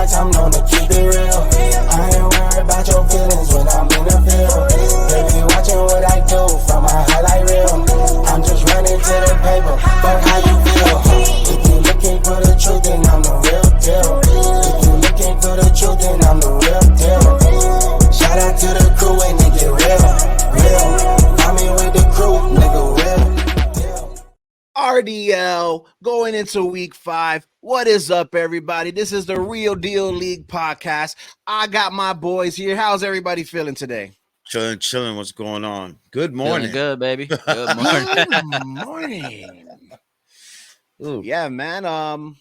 sports, I'm known to keep it real. I ain't worried about your feelings when I'm in the field. They be watching what I do from my highlight reel. I'm just running to the paper, fuck how you feel. If you looking for the truth, then I'm the real deal. If you looking for the truth, then I'm the real deal. Shout out to the crew and they get real. I'm in with the crew, nigga, real. RDL going into week 5. What is up, everybody? This is the Real Deal League podcast. I got my boys here. How's everybody feeling today? Chilling. What's going on? Good morning. Feeling good, baby. Good morning. Good morning. Ooh, Yeah, man.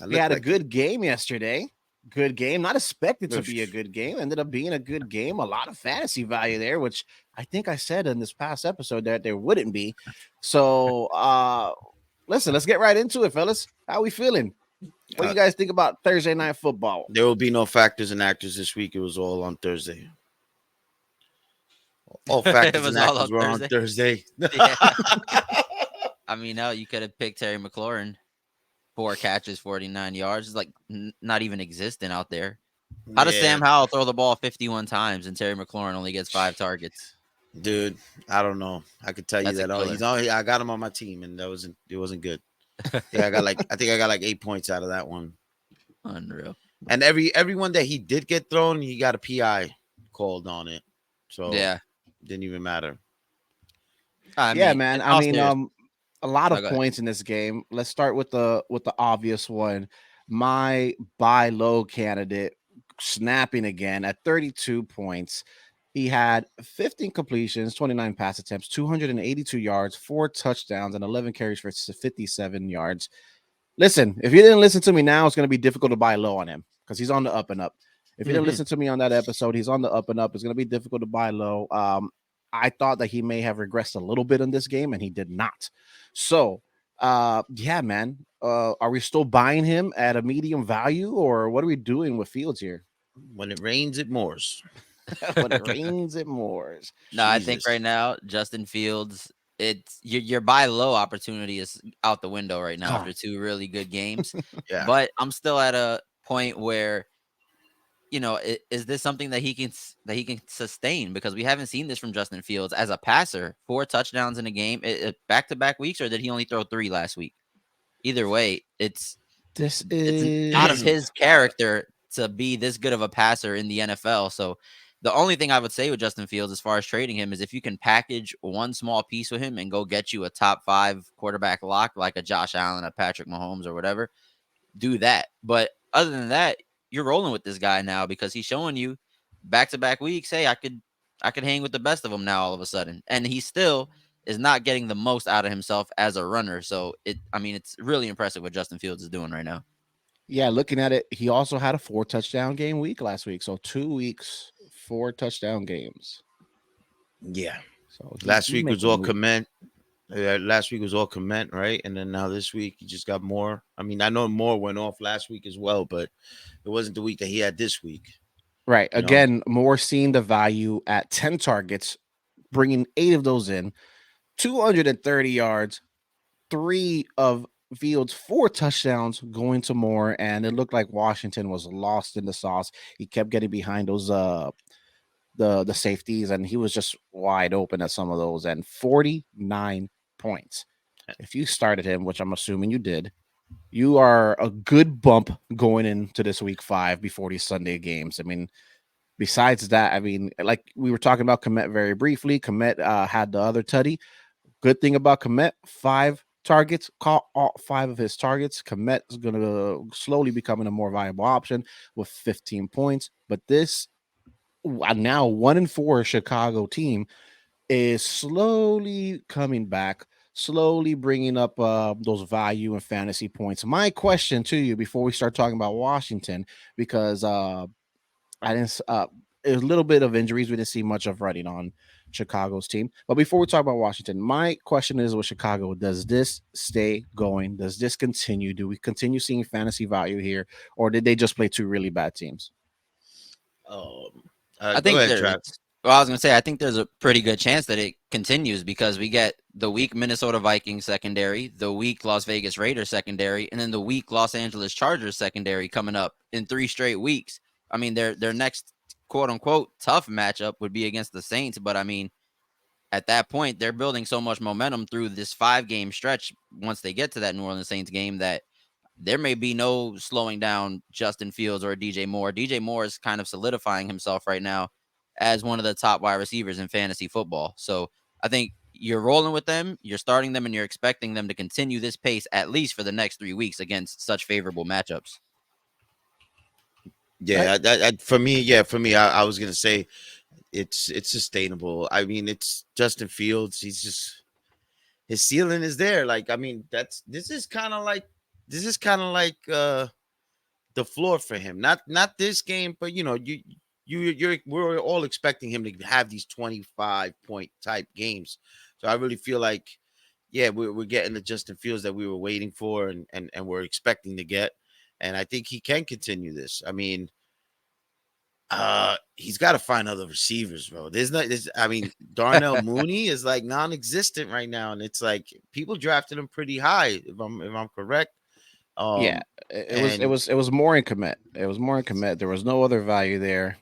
We had a good game yesterday. Good game. Not expected to be a good game. Ended up being a good game. A lot of fantasy value there, which I think I said in this past episode that there wouldn't be. So, listen, let's get right into it, fellas. How we feeling? What do you guys think about Thursday night football? There will be no factors and actors this week. It was all on Thursday. All factors and actors were on Thursday. Yeah. I mean, no, you could have picked Terry McLaurin. 4 catches, 49 yards. It's like not even existent out there. How does Sam Howell throw the ball 51 times and Terry McLaurin only gets 5 targets? Dude, I don't know. I could tell you that. I got him on my team, and it wasn't good. I got like 8 points out of that one. Unreal. And everyone that he did get thrown, he got a PI called on it. So yeah, didn't even matter. I mean, a lot of points in this game. Let's start with the obvious one. My buy low candidate snapping again at 32 points. He had 15 completions, 29 pass attempts, 282 yards, 4 touchdowns, and 11 carries for 57 yards. Listen, if you didn't listen to me now, it's going to be difficult to buy low on him because he's on the up and up. If you didn't listen to me on that episode, he's on the up and up. It's going to be difficult to buy low. I thought that he may have regressed a little bit in this game, and he did not. So, yeah, man. Are we still buying him at a medium value, or what are we doing with Fields here? When it rains, it moors. When it rains, it moors. No, Jesus. I think right now, Justin Fields, it's your buy low opportunity is out the window right now after 2 really good games. Yeah. But I'm still at a point where, you know, is this something that he can sustain? Because we haven't seen this from Justin Fields as a passer. 4 touchdowns in a game, back-to-back weeks, or did he only throw 3 last week? Either way, it's out of his character to be this good of a passer in the NFL. So the only thing I would say with Justin Fields as far as trading him is if you can package one small piece with him and go get you a top 5 quarterback lock like a Josh Allen, a Patrick Mahomes, or whatever, do that. But other than that, you're rolling with this guy now because he's showing you back-to-back weeks, hey, I could hang with the best of them now all of a sudden. And he still is not getting the most out of himself as a runner. So it's really impressive what Justin Fields is doing right now. Yeah, looking at it, he also had a 4 touchdown game week last week. So 2 weeks, 4 touchdown games. Yeah. So last week was all comment. Last week was all comment, right? And then now this week he just got more. I mean, I know more went off last week as well, but it wasn't the week that he had this week. Right. Again, Moore seeing the value at 10 targets, bringing 8 of those in, 230 yards, 3 of Fields, 4 touchdowns going to Moore, and it looked like Washington was lost in the sauce. He kept getting behind those the safeties, and he was just wide open at some of those, and 49 points. If you started him, which I'm assuming you did, you are a good bump going into this week 5 before these Sunday games. I mean, besides that, I mean, like we were talking about Komet very briefly. Komet had the other tutty. Good thing about Komet, 5 targets, caught all 5 of his targets. Komet is going to slowly becoming a more viable option with 15 points. But this now 1-4 Chicago team is slowly coming back, slowly bringing up those value and fantasy points. My question to you before we start talking about Washington, because I didn't it was a little bit of injuries. We didn't see much of running on Chicago's team. But before we talk about Washington, my question is with Chicago, does this stay going? Does this continue? Do we continue seeing fantasy value here, or did they just play 2 really bad teams? I think I was going to say, I think there's a pretty good chance that it continues because we get the weak Minnesota Vikings secondary, the weak Las Vegas Raiders secondary, and then the weak Los Angeles Chargers secondary coming up in 3 straight weeks. I mean, their next quote unquote tough matchup would be against the Saints, but I mean, at that point, they're building so much momentum through this 5-game stretch once they get to that New Orleans Saints game that there may be no slowing down Justin Fields or DJ Moore. DJ Moore is kind of solidifying himself right now as one of the top wide receivers in fantasy football. So I think you're rolling with them, you're starting them, and you're expecting them to continue this pace at least for the next 3 weeks against such favorable matchups. Yeah, for me, I was gonna say it's sustainable. I mean, it's Justin Fields. He's just his ceiling is there. Like, I mean, this is kind of like the floor for him. Not this game, but we're all expecting him to have these 25-point type games. So I really feel like, yeah, we're getting the Justin Fields that we were waiting for and we're expecting to get. And I think he can continue this. I mean, he's got to find other receivers, bro. Darnell Mooney is like non-existent right now, and it's like people drafted him pretty high, if I'm correct. It was more in commit. It was more in commit. There was no other value there.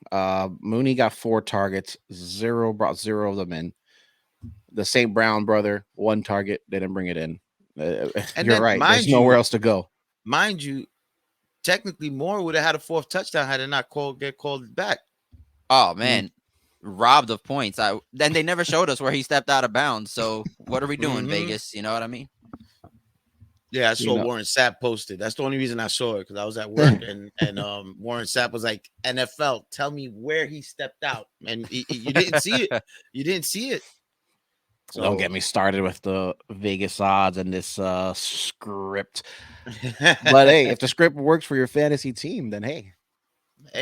Mooney got 4 targets, brought 0 of them in. The St. Brown brother, 1 target, they didn't bring it in. And you're right. There's nowhere else to go. Mind you, technically Moore would have had a 4th touchdown had it not get called back. Oh man, robbed of points. Then they never showed us where he stepped out of bounds. So what are we doing, Vegas? You know what I mean? Yeah, I saw Warren Sapp posted. That's the only reason I saw it, because I was at work and Warren Sapp was like, NFL, tell me where he stepped out. And you didn't see it. You didn't see it. So don't get me started with the Vegas odds and this script. But hey, if the script works for your fantasy team, then hey,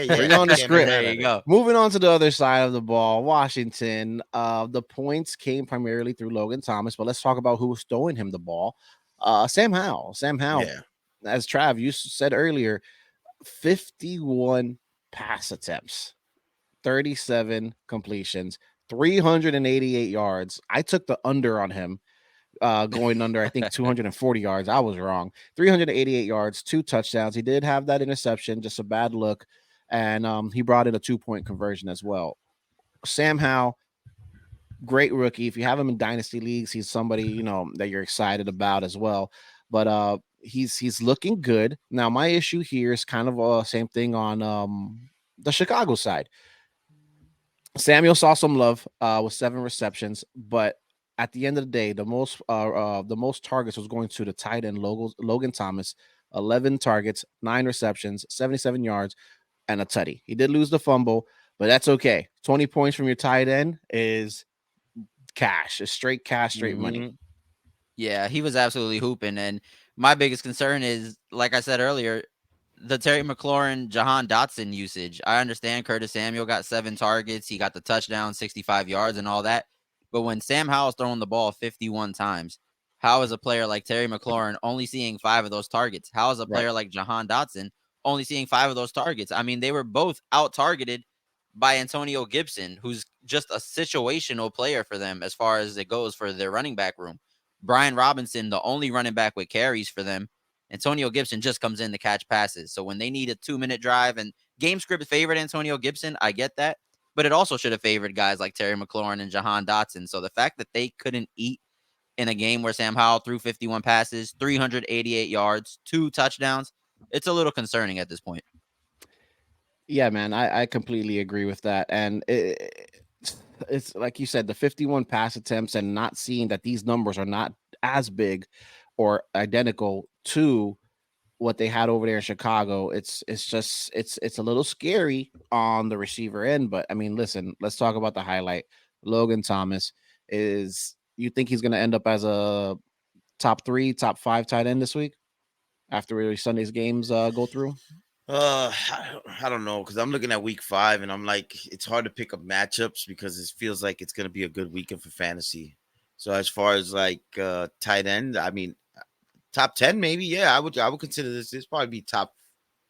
bring on the script. There you go. Moving on to the other side of the ball, Washington. The points came primarily through Logan Thomas, but let's talk about who was throwing him the ball. Sam Howell, as Trav, you said earlier, 51 pass attempts, 37 completions, 388 yards. I took the under on him, going under, I think, 240 yards. I was wrong. 388 yards, 2 touchdowns. He did have that interception, just a bad look, and he brought in a 2-point conversion as well. Sam Howell, great rookie. If you have him in dynasty leagues, he's somebody that you're excited about as well. But he's looking good. Now, my issue here is kind of same thing on the Chicago side. Samuel saw some love with 7 receptions, but at the end of the day, the most targets was going to the tight end Logan Thomas, 11 targets, 9 receptions, 77 yards, and a tutty. He did lose the fumble, but that's okay. 20 points from your tight end is cash. It's straight cash, straight money. Yeah, he was absolutely hooping. And my biggest concern is, like I said earlier, the Terry McLaurin, Jahan Dotson usage. I understand Curtis Samuel got 7 targets. He got the touchdown, 65 yards and all that. But when Sam Howell's throwing the ball 51 times, how is a player like Terry McLaurin only seeing 5 of those targets? How is a player like Jahan Dotson only seeing 5 of those targets? I mean, they were both out-targeted by Antonio Gibson, who's just a situational player for them as far as it goes for their running back room. Brian Robinson, the only running back with carries for them. Antonio Gibson just comes in to catch passes. So when they need a 2-minute drive, and game script favored Antonio Gibson, I get that. But it also should have favored guys like Terry McLaurin and Jahan Dotson. So the fact that they couldn't eat in a game where Sam Howell threw 51 passes, 388 yards, 2 touchdowns, it's a little concerning at this point. Yeah, man, I completely agree with that. And it's like you said, the 51 pass attempts and not seeing that these numbers are not as big or identical to what they had over there in Chicago. It's a little scary on the receiver end. But I mean, listen, let's talk about the highlight. Logan Thomas, you think he's going to end up as a top 3, top 5 tight end this week after Sunday's games go through? I don't know, because I'm looking at week 5 and I'm like, it's hard to pick up matchups because it feels like it's going to be a good weekend for fantasy. So as far as like tight end, I mean, top 10 maybe. Yeah, I would consider this probably be top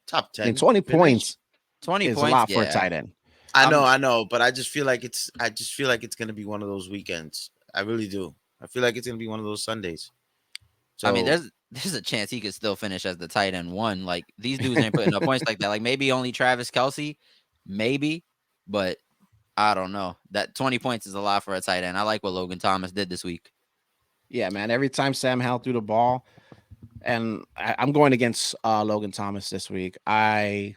10. I mean, 20 finish. points. 20 is points a lot for a tight end. I know, but I just feel like it's going to be one of those weekends. I really do. I feel like it's gonna be one of those Sundays. So I mean, there's a chance he could still finish as the tight end one. Like these dudes ain't putting up points like that. Like maybe only Travis Kelsey, maybe, but I don't know. That 20 points is a lot for a tight end. I like what Logan Thomas did this week. Yeah, man. Every time Sam Howell threw the ball, and I'm going against Logan Thomas this week. I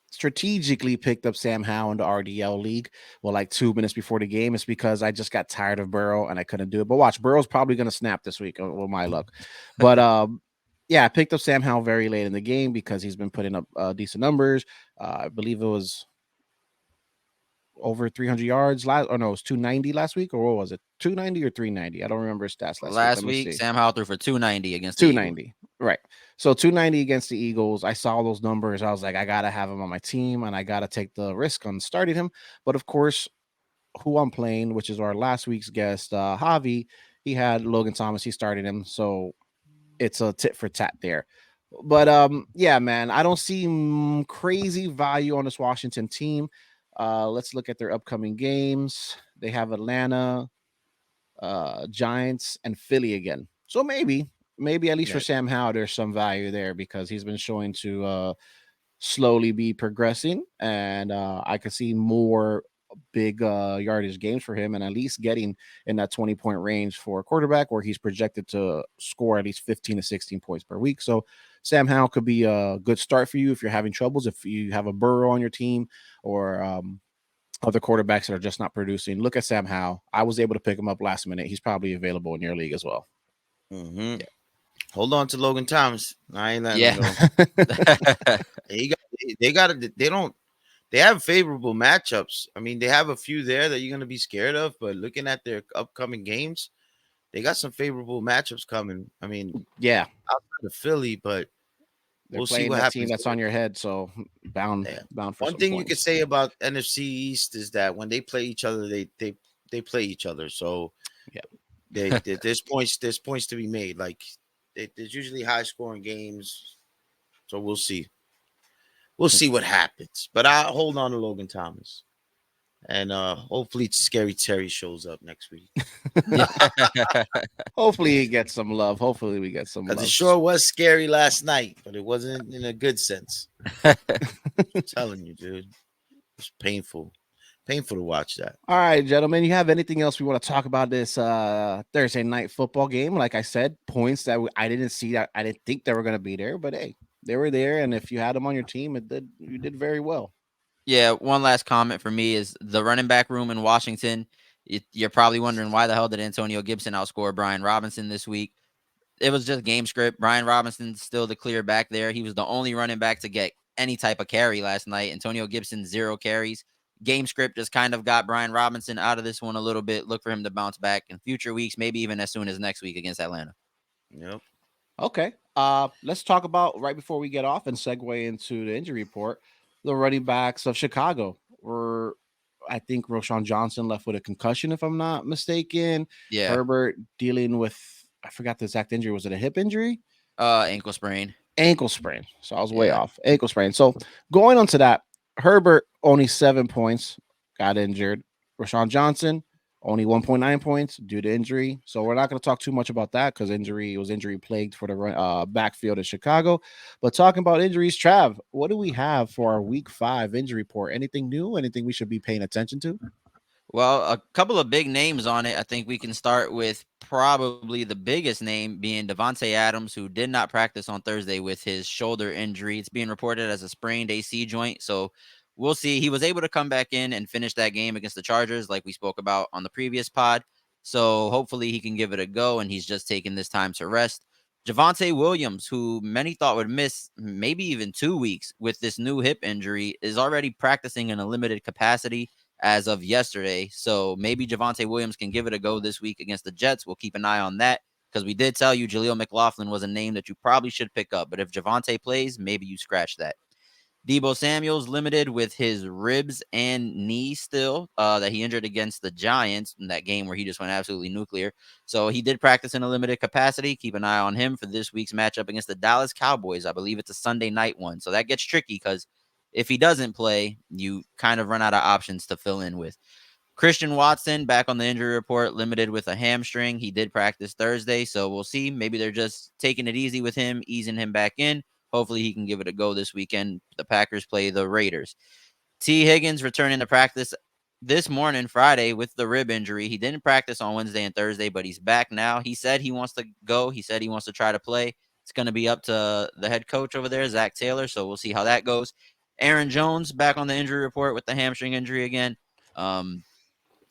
strategically picked up Sam Howell in the RDL league. Well, like 2 minutes before the game. It's because I just got tired of Burrow and I couldn't do it. But watch, Burrow's probably going to snap this week with my luck. But yeah, I picked up Sam Howell very late in the game because he's been putting up decent numbers. I believe it was over 300 yards last, or no, it was 290 last week, or what was it? 290 or 390? I don't remember his stats last week. Sam Howell threw for 290 against 290. Right. So 290 against the Eagles. I saw those numbers. I was like, I gotta have him on my team, and I gotta take the risk on starting him. But of course, who I'm playing, which is our last week's guest, Javi, he had Logan Thomas. He started him, so it's a tit for tat there. But yeah, man, I don't see crazy value on this Washington team. Let's look at their upcoming games. They have Atlanta, Giants, and Philly again. So maybe at least for Sam Howell, there's some value there because he's been showing to slowly be progressing, and I could see more big yardage games for him, and at least getting in that 20-point range for a quarterback where he's projected to score at least 15 to 16 points per week. So Sam Howell could be a good start for you if you're having troubles, if you have a Burrow on your team or other quarterbacks that are just not producing. Look at Sam Howell. I was able to pick him up last minute. He's probably available in your league as well. Mm-hmm. Yeah. Hold on to Logan Thomas. I ain't letting him go. They have favorable matchups. I mean, they have a few there that you're going to be scared of, but looking at their upcoming games, they got some favorable matchups coming. I mean, yeah, outside of Philly, but we'll see what happens. Team that's on your head, so bound for one thing you could say about NFC East is that when they play each other, they play each other. So yeah, there's points to be made. Like there's usually high scoring games, so we'll see. We'll see what happens. But I'll hold on to Logan Thomas. And hopefully Scary Terry shows up next week. Hopefully he gets some love. Hopefully we get some love. Because it sure was scary last night, but it wasn't in a good sense. I'm telling you, dude. It's painful. Painful to watch that. All right, gentlemen. You have anything else we want to talk about this Thursday night football game? Like I said, points that I didn't see, that I didn't think they were going to be there, but hey, they were there. And if you had them on your team, you did very well. Yeah, one last comment for me is the running back room in Washington. You're probably wondering why the hell did Antonio Gibson outscore Brian Robinson this week? It was just game script. Brian Robinson's still the clear back there. He was the only running back to get any type of carry last night. Antonio Gibson, 0 carries. Game script just kind of got Brian Robinson out of this one a little bit. Look for him to bounce back in future weeks, maybe even as soon as next week against Atlanta. Yep. Okay. Let's talk about, right before we get off and segue into the injury report, the running backs of Chicago were, I think Roschon Johnson left with a concussion, if I'm not mistaken. Yeah. Herbert dealing with, I forgot the exact injury. Was it a hip injury? Ankle sprain. Ankle sprain. So I was way off. Ankle sprain. So going on to that, Herbert only 7 points, got injured. Roschon Johnson only 1.9 points due to injury. So we're not going to talk too much about that because it was injury plagued for the backfield in Chicago. But talking about injuries, Trav, what do we have for our week 5 injury report? Anything new? Anything we should be paying attention to? Well, a couple of big names on it. I think we can start with probably the biggest name being Devontae Adams, who did not practice on Thursday with his shoulder injury. It's being reported as a sprained AC joint. So we'll see. He was able to come back in and finish that game against the Chargers, like we spoke about on the previous pod. So hopefully he can give it a go, and he's just taking this time to rest. Javonte Williams, who many thought would miss maybe even 2 weeks with this new hip injury, is already practicing in a limited capacity as of yesterday. So maybe Javonte Williams can give it a go this week against the Jets. We'll keep an eye on that because we did tell you Jaleel McLaughlin was a name that you probably should pick up. But if Javonte plays, maybe you scratch that. Deebo Samuel's limited with his ribs and knee still that he injured against the Giants in that game where he just went absolutely nuclear. So he did practice in a limited capacity. Keep an eye on him for this week's matchup against the Dallas Cowboys. I believe it's a Sunday night one. So that gets tricky because if he doesn't play, you kind of run out of options to fill in with. Christian Watson back on the injury report, limited with a hamstring. He did practice Thursday, so we'll see. Maybe they're just taking it easy with him, easing him back in. Hopefully he can give it a go this weekend. The Packers play the Raiders. T. Higgins returning to practice this morning, Friday, with the rib injury. He didn't practice on Wednesday and Thursday, but he's back now. He said he wants to go. He said he wants to try to play. It's going to be up to the head coach over there, Zach Taylor, so we'll see how that goes. Aaron Jones back on the injury report with the hamstring injury again.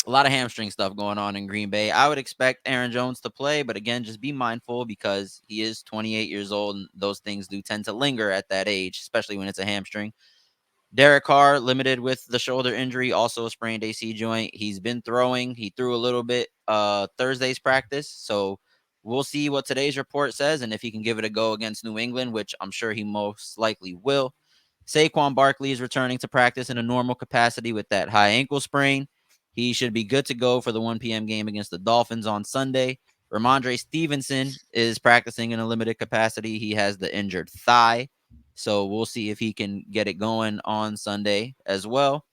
A lot of hamstring stuff going on in Green Bay. I would expect Aaron Jones to play, but again, just be mindful because he is 28 years old, and those things do tend to linger at that age, especially when it's a hamstring. Derek Carr, limited with the shoulder injury, also a sprained AC joint. He's been throwing. He threw a little bit Thursday's practice, so we'll see what today's report says and if he can give it a go against New England, which I'm sure he most likely will. Saquon Barkley is returning to practice in a normal capacity with that high ankle sprain. He should be good to go for the 1 p.m. game against the Dolphins on Sunday. Ramondre Stevenson is practicing in a limited capacity. He has the injured thigh, so we'll see if he can get it going on Sunday as well.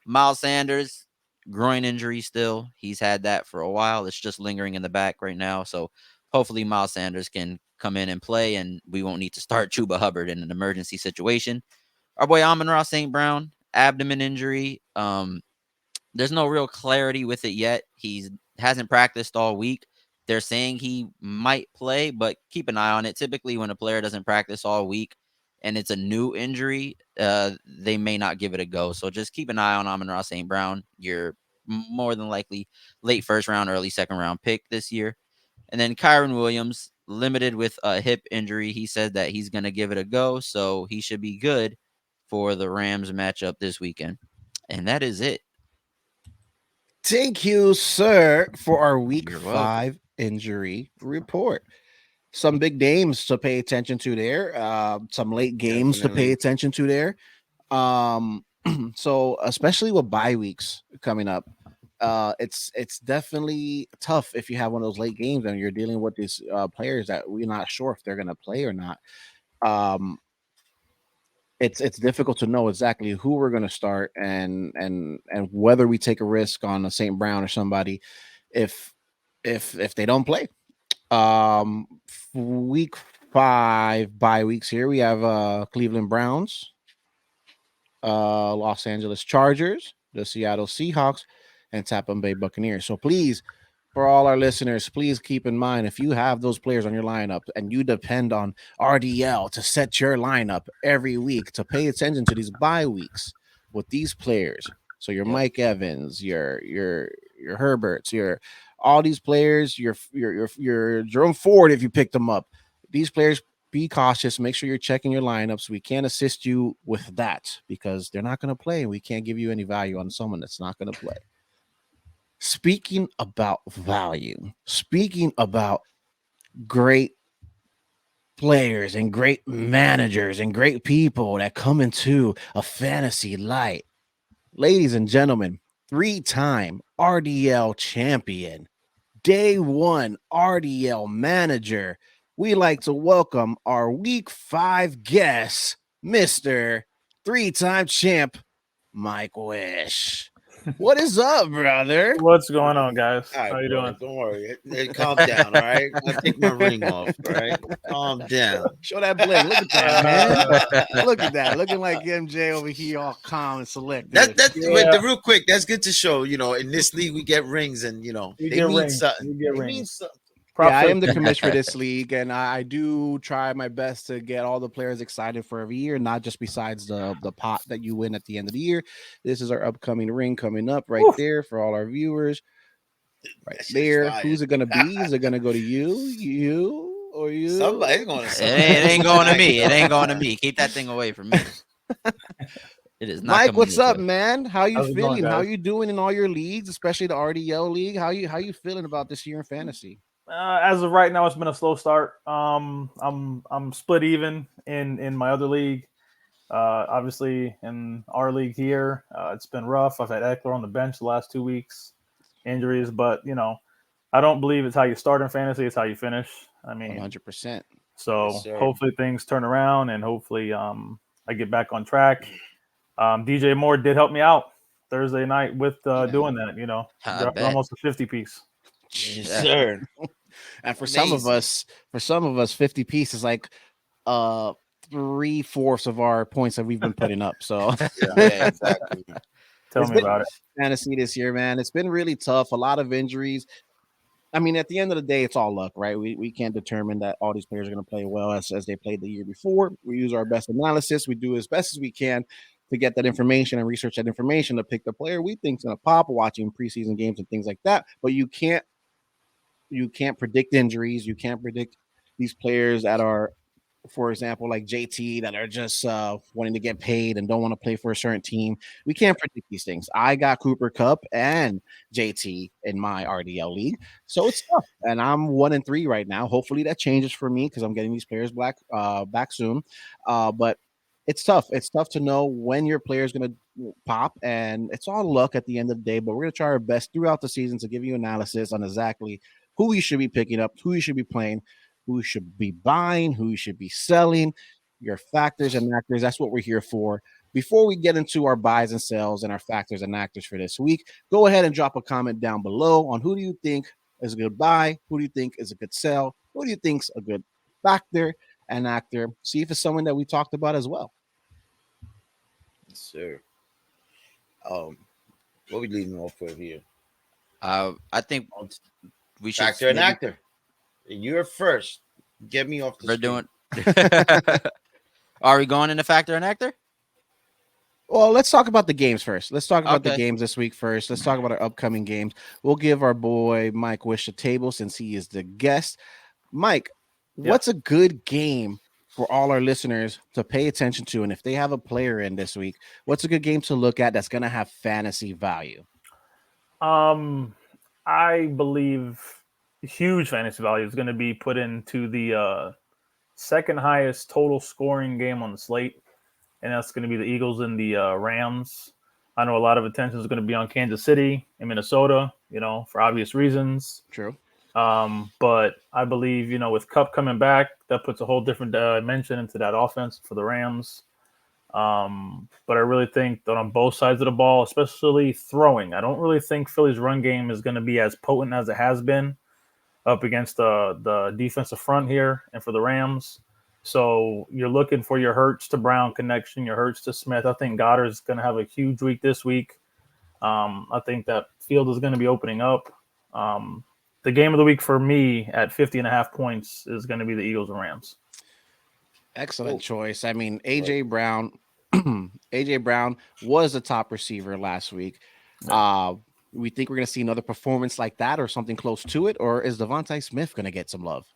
Miles Sanders, groin injury still. He's had that for a while. It's just lingering in the back right now, so hopefully Miles Sanders can come in and play, and we won't need to start Chuba Hubbard in an emergency situation. Our boy Amon-Ra St. Brown, abdomen injury. There's no real clarity with it yet. He hasn't practiced all week. They're saying he might play, but keep an eye on it. Typically, when a player doesn't practice all week and it's a new injury, they may not give it a go. So just keep an eye on Amon-Ra St. Brown. You're more than likely late first round, early second round pick this year. And then Kyron Williams, limited with a hip injury. He said that he's going to give it a go, so he should be good for the Rams matchup this weekend. And that is it. Thank you, sir, for our week 5 injury report. Some big games to pay attention to there. Some late games to pay attention to there. So especially with bye weeks coming up, it's definitely tough if you have one of those late games and you're dealing with these players that we're not sure if they're going to play or not. It's difficult to know exactly who we're going to start and whether we take a risk on a St. Brown or somebody if they don't play. Week 5 bye weeks here. We have Cleveland Browns, Los Angeles Chargers, the Seattle Seahawks, and Tampa Bay Buccaneers. So please, for all our listeners, please keep in mind if you have those players on your lineup and you depend on RDL to set your lineup every week, to pay attention to these bye weeks with these players. So your Mike Evans, your Herberts, your all these players, your Jerome Ford if you picked them up. These players, be cautious. Make sure you're checking your lineups. We can't assist you with that because they're not going to play. We can't give you any value on someone that's not going to play. Speaking about value, speaking about great players and great managers and great people that come into a fantasy light, ladies and gentlemen, 3-time RDL champion, day 1 RDL manager, we like to welcome our week 5 guest, Mr. 3-time champ, Mike Wish. What is up, brother? What's going on, guys? All right, how you doing? Don't worry. Calm down, all right? I'll take my ring off, all right? Calm down. Show that bling. Look at that, man. Look at that. Looking like MJ over here, all calm and select. Real quick, that's good to show. In this league, we get rings and, they mean something. They mean something. Yeah, I am the commissioner for this league, and I do try my best to get all the players excited for every year, not just besides the pot that you win at the end of the year. This is our upcoming ring coming up right there for all our viewers. Right there. Who's it going to be? Is it going to go to you, or you? Somebody's going to. It ain't going to me. It ain't going to me. Keep that thing away from me. It is not. Mike, what's up, man? How you How's it feeling? going, How guys? you doing in all your leagues, especially the RDL league? How you feeling about this year in fantasy? As of right now, it's been a slow start. I'm split even in my other league. Obviously, in our league here, it's been rough. I've had Eckler on the bench the last 2 weeks, injuries. But I don't believe it's how you start in fantasy; it's how you finish. I mean, 100%. So Yes, sir. hopefully things turn around, and hopefully I get back on track. DJ Moore did help me out. Thursday night with doing that. Dropping almost a 50 piece. Yes, sir. And for some of us, 50 piece is like 3/4 of our points that we've been putting up. So yeah, exactly. Tell me about it. Fantasy this year, man. It's been really tough. A lot of injuries. I mean, at the end of the day, it's all luck, right? We can't determine that all these players are going to play well as they played the year before. We use our best analysis. We do as best as we can to get that information and research that information to pick the player we think is going to pop, watching preseason games and things like that. But you can't predict injuries. You can't predict these players that are, for example, like JT, that are just wanting to get paid and don't want to play for a certain team. We can't predict these things. I got Cooper Kupp and JT in my RDL league, so it's tough. And I'm 1-3 right now. Hopefully that changes for me because I'm getting these players back soon. But it's tough. It's tough to know when your player is going to pop, and it's all luck at the end of the day. But we're going to try our best throughout the season to give you analysis on exactly who you should be picking up, who you should be playing, who should be buying, who you should be selling, your factors and actors. That's what we're here for. Before we get into our buys and sells and our factors and actors for this week, go ahead and drop a comment down below on who do you think is a good buy, who do you think is a good sell, who do you think is a good factor and actor. See if it's someone that we talked about as well. Yes, sir. What are we leading off with here? I think we should factor and actor. You're first. Get me off the We're screen. doing. Are we going into factor and actor? Well, let's talk about the games first. Let's talk about the games this week first. Let's talk about our upcoming games. We'll give our boy Mike Wish a table since he is the guest. Mike, what's a good game for all our listeners to pay attention to? And if they have a player in this week, what's a good game to look at that's going to have fantasy value? I believe huge fantasy value is going to be put into the second highest total scoring game on the slate, and that's going to be the Eagles and the Rams. I know a lot of attention is going to be on Kansas City and Minnesota, for obvious reasons. True. But I believe, with Kupp coming back, that puts a whole different dimension into that offense for the Rams. But I really think that on both sides of the ball, especially throwing, I don't really think Philly's run game is going to be as potent as it has been up against the defensive front here and for the Rams. So you're looking for your Hurts to Brown connection, your Hurts to Smith. I think Goddard is going to have a huge week this week. I think that field is going to be opening up. The game of the week for me at 50.5 points is going to be the Eagles and Rams. Excellent choice. I mean, AJ Brown was the top receiver last week. We think we're going to see another performance like that or something close to it, or is Devontae Smith going to get some love?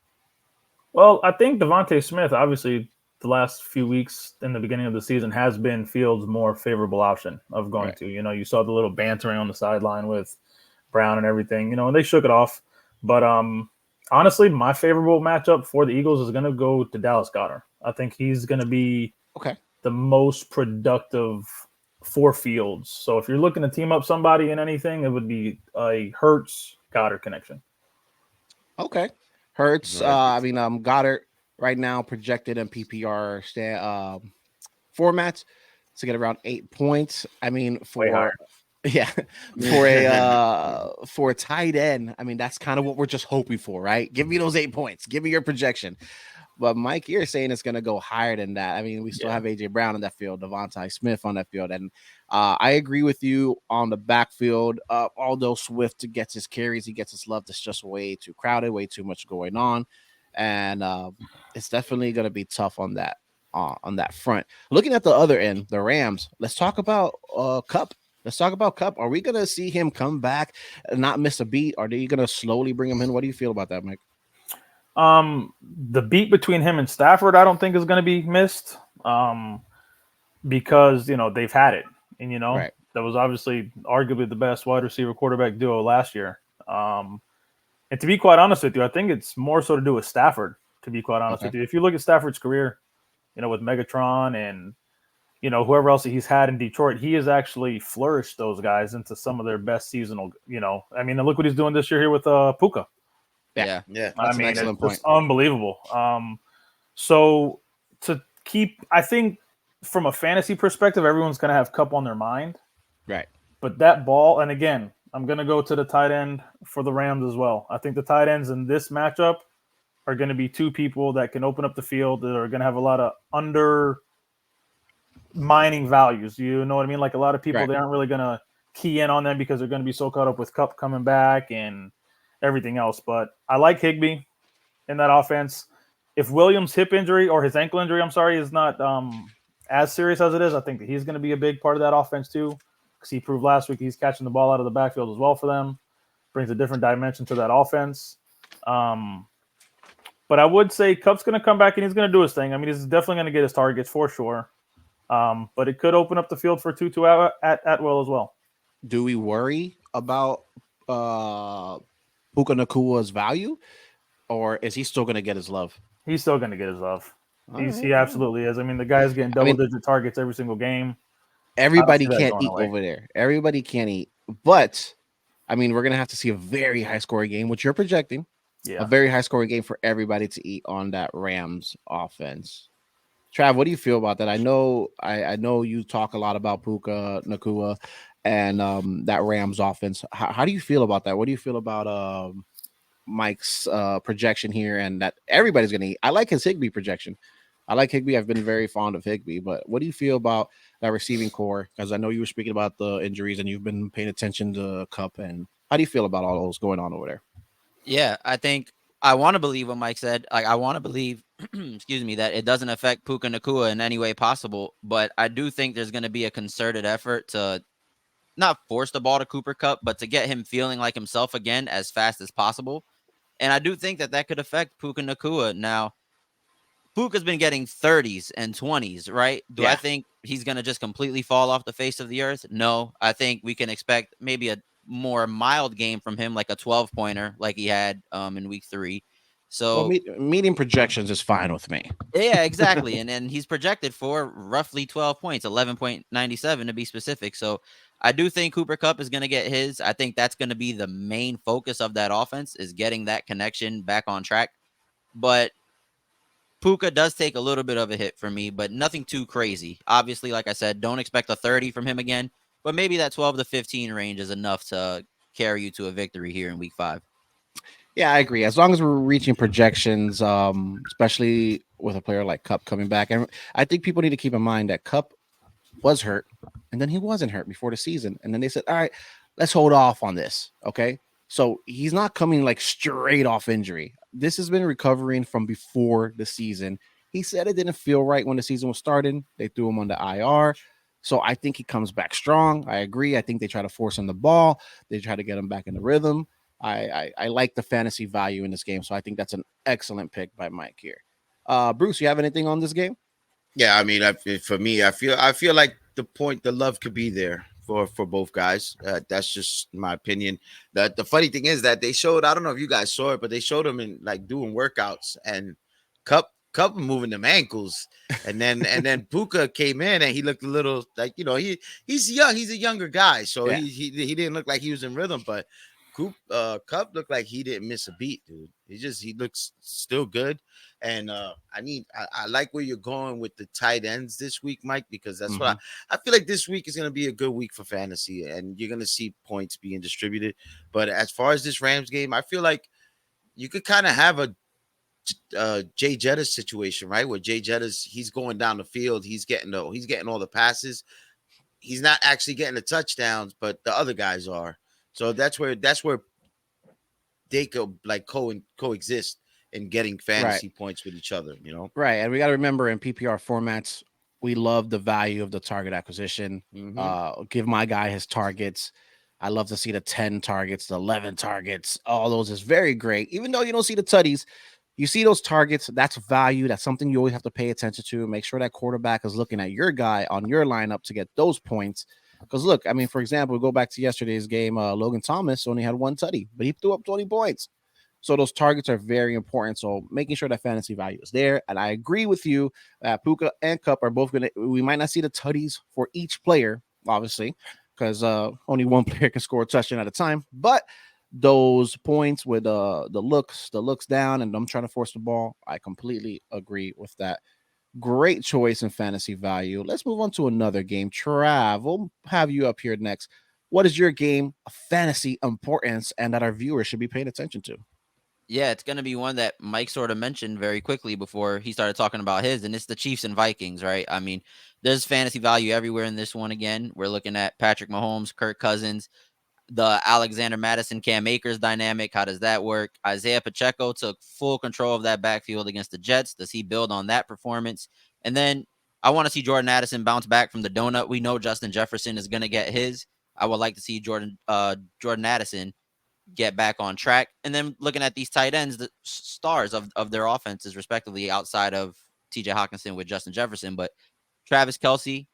Well, I think Devontae Smith, obviously, the last few weeks in the beginning of the season has been Fields' more favorable option of going to. You saw the little bantering on the sideline with Brown and everything, and they shook it off. But honestly, my favorable matchup for the Eagles is going to go to Dallas Goedert. I think he's going to be the most productive for Fields. So if you're looking to team up somebody in anything, it would be a Hurts Goddard connection. Okay. Hurts. Goddard right now projected in PPR formats to get around 8 points. I mean, for a tight end, I mean, that's kind of what we're just hoping for, right? Give me those 8 points. Give me your projection. But Mike, you're saying it's going to go higher than that. I mean, we still have AJ Brown in that field, Devontae Smith on that field. And I agree with you on the backfield. Although Swift gets his carries, he gets his love. That's just way too crowded, way too much going on. And it's definitely going to be tough on that front. Looking at the other end, the Rams, let's talk about Kupp. Are we going to see him come back and not miss a beat? Are they going to slowly bring him in? What do you feel about that, Mike? The beat between him and Stafford, I don't think is going to be missed because, they've had it. And, that was obviously arguably the best wide receiver quarterback duo last year. And to be quite honest with you, I think it's more so to do with Stafford, to be quite honest with you. If you look at Stafford's career, with Megatron and, whoever else he's had in Detroit, he has actually flourished those guys into some of their best seasonal, and look what he's doing this year here with Puka. Yeah. That's an excellent point. It's unbelievable. So I think from a fantasy perspective, everyone's going to have Kupp on their mind. Right. But that ball, and again, I'm going to go to the tight end for the Rams as well. I think the tight ends in this matchup are going to be two people that can open up the field that are going to have a lot of mining values. You know what I mean? Like a lot of people, They aren't really going to key in on them because they're going to be so caught up with Kupp coming back and everything else. But I like Higbee in that offense. If Williams' hip injury or his ankle injury, is not as serious as it is, I think that he's going to be a big part of that offense too, because he proved last week he's catching the ball out of the backfield as well for them. Brings a different dimension to that offense. But I would say Kupp's going to come back and he's going to do his thing. I mean, he's definitely going to get his targets for sure. But it could open up the field for Tutu at will as well. Do we worry about Puka Nakua's value, or is he still going to get his love? He's still going to get his love. He absolutely is. I mean, the guy's getting double-digit targets every single game. Everybody can't eat over there. Everybody can't eat. But, I mean, we're going to have to see a very high-scoring game, which you're projecting. Yeah. A very high-scoring game for everybody to eat on that Rams offense. Trav, what do you feel about that? I know you talk a lot about Puka Nakua and that Rams offense. How do you feel about that? What do you feel about Mike's projection here, and that everybody's going to eat? I like his Higbee projection. I like Higbee. I've been very fond of Higbee, but what do you feel about that receiving core? Because I know you were speaking about the injuries and you've been paying attention to Kupp, and how do you feel about all those going on over there? Yeah, I think I want to believe what Mike said. Like, I want to believe, excuse me, that it doesn't affect Puka Nakua in any way possible. But I do think there's going to be a concerted effort to not force the ball to Cooper Kupp, but to get him feeling like himself again as fast as possible. And I do think that could affect Puka Nakua. Now, Puka's been getting 30s and 20s, right? Do I think he's going to just completely fall off the face of the earth? No. I think we can expect maybe a more mild game from him, like a 12-pointer like he had in week 3. So meeting projections is fine with me. Yeah, exactly. And then he's projected for roughly 12 points, 11.97 to be specific. So I do think Cooper Kupp is going to get his. I think that's going to be the main focus of that offense, is getting that connection back on track. But Puka does take a little bit of a hit for me, but nothing too crazy. Obviously, like I said, don't expect a 30 from him again, but maybe that 12 to 15 range is enough to carry you to a victory here in week 5. Yeah, I agree. As long as we're reaching projections, especially with a player like Kupp coming back, and I think people need to keep in mind that Kupp was hurt, and then he wasn't hurt before the season, and then they said, "All right, let's hold off on this." Okay, so he's not coming like straight off injury. This has been recovering from before the season. He said it didn't feel right when the season was starting. They threw him on the IR. So I think he comes back strong. I agree. I think they try to force him the ball. They try to get him back in the rhythm. I like the fantasy value in this game. So I think that's an excellent pick by Mike here. Bruce, you have anything on this game? Yeah, I mean, for me, I feel like the love could be there for both guys. That's just my opinion. The funny thing is that they showed, I don't know if you guys saw it, but they showed him in like doing workouts, and Kupp moving them ankles, and then Puka came in and he looked a little like, he's young, he's a younger guy, so he didn't look like he was in rhythm, but Kupp looked like he didn't miss a beat, dude. He looks still good. And I like where you're going with the tight ends this week, Mike, because that's what I feel like this week is going to be a good week for fantasy, and you're going to see points being distributed. But as far as this Rams game, I feel like you could kind of have a Jay Jettis situation, right? Where Jay Jettis, he's going down the field, he's getting all the passes. He's not actually getting the touchdowns, but the other guys are. So that's where they could like coexist in getting fantasy points with each other, Right. And we got to remember, in PPR formats, we love the value of the target acquisition. Give my guy his targets. I love to see the 10 targets, the 11 targets. All those is very great. Even though you don't see the tutties, you see those targets. That's value. That's something you always have to pay attention to. Make sure that quarterback is looking at your guy on your lineup to get those points. Because look, I mean, for example, we go back to yesterday's game. Logan Thomas only had 1 tutty, but he threw up 20 points. So those targets are very important. So making sure that fantasy value is there. And I agree with you that Puka and Kupp are both we might not see the tutties for each player, obviously, because only one player can score a touchdown at a time. But those points with the looks down and them trying to force the ball, I completely agree with that. Great choice in fantasy value. Let's move on to another game. Trav, we'll have you up here next. what is your game of fantasy importance and that our viewers should be paying attention to? Yeah, it's going to be one that Mike sort of mentioned very quickly before he started talking about his, and it's the Chiefs and Vikings, right? I mean, there's fantasy value everywhere in this one again. We're looking at Patrick Mahomes, Kirk Cousins, the Alexander Madison, Cam Akers dynamic. How does that work? Isaiah Pacheco took full control of that backfield against the Jets. Does he build on that performance? And then I want to see Jordan Addison bounce back from the donut. We know Justin Jefferson is going to get his. I would like to see Jordan Addison get back on track. And then looking at these tight ends, the stars of their offenses, respectively, outside of TJ Hawkinson with Justin Jefferson. But Travis Kelce,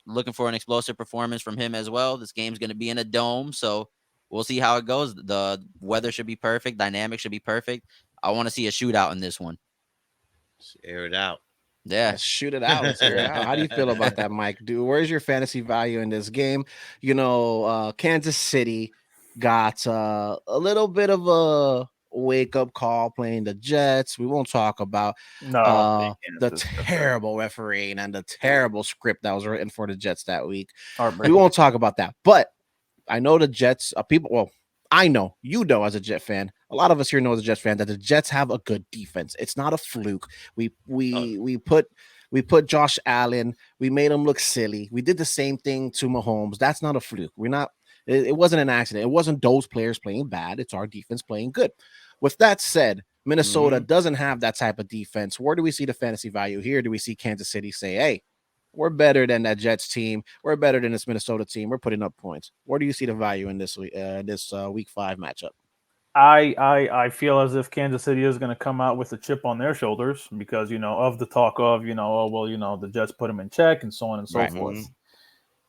looking for an explosive performance from him as well. This game's going to be in a dome, so we'll see how it goes. The weather should be perfect. Dynamic should be perfect. I want to see a shootout in this one. Let's air it out. Yeah. Let's shoot it out. Let's hear it out. How do you feel about that, Mike? Where's your fantasy value in this game? You know, Kansas City got a little bit of a wake-up call playing the Jets. We won't talk about the terrible refereeing and the terrible script that was written for the Jets that week. We won't talk about that. But I know the Jets, I know, you know, as a Jet fan, a lot of us here know as a Jets fan that the Jets have a good defense. It's not a fluke. We put Josh Allen, we made him look silly. We did the same thing to Mahomes. That's not a fluke. It wasn't an accident. It wasn't those players playing bad. It's our defense playing good. With that said, Minnesota doesn't have that type of defense. Where do we see the fantasy value here? Do we see Kansas City say, hey, we're better than that Jets team. We're better than this Minnesota team. We're putting up points. Where do you see the value in this week 5 matchup? I feel as if Kansas City is going to come out with a chip on their shoulders because, you know, of the talk of, you know, the Jets put them in check and so on and so forth.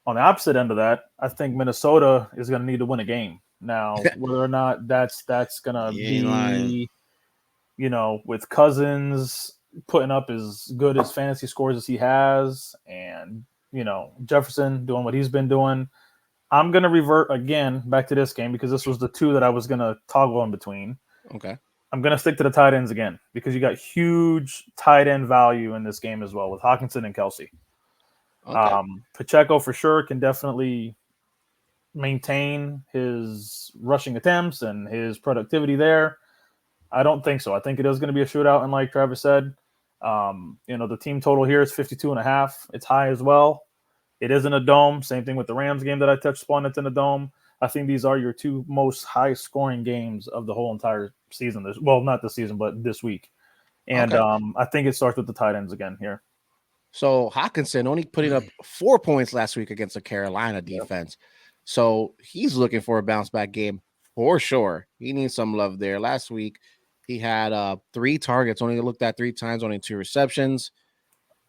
On the opposite end of that, I think Minnesota is going to need to win a game. Now, whether or not that's going to be, you know, with Cousins putting up as good as fantasy scores as he has and, you know, Jefferson doing what he's been doing, I'm going to revert again back to this game because this was the two that I was going to toggle in between. Okay. I'm going to stick to the tight ends again because you got huge tight end value in this game as well with Hawkinson and Kelce. Okay. Pacheco for sure can definitely maintain his rushing attempts and his productivity there. I don't think so. I think it is going to be a shootout. And like Travis said, you know, the team total here is 52.5. It's high as well. It is in a dome. Same thing with the Rams game that I touched upon. It's in a dome. I think these are your two most high-scoring games of the whole entire season. Well, not this season, but this week. And I think it starts with the tight ends again here. So Hawkinson only putting up 4 points last week against the Carolina defense. So he's looking for a bounce-back game for sure. He needs some love there. Last week, he had 3 targets, only looked at 3 times, only 2 receptions.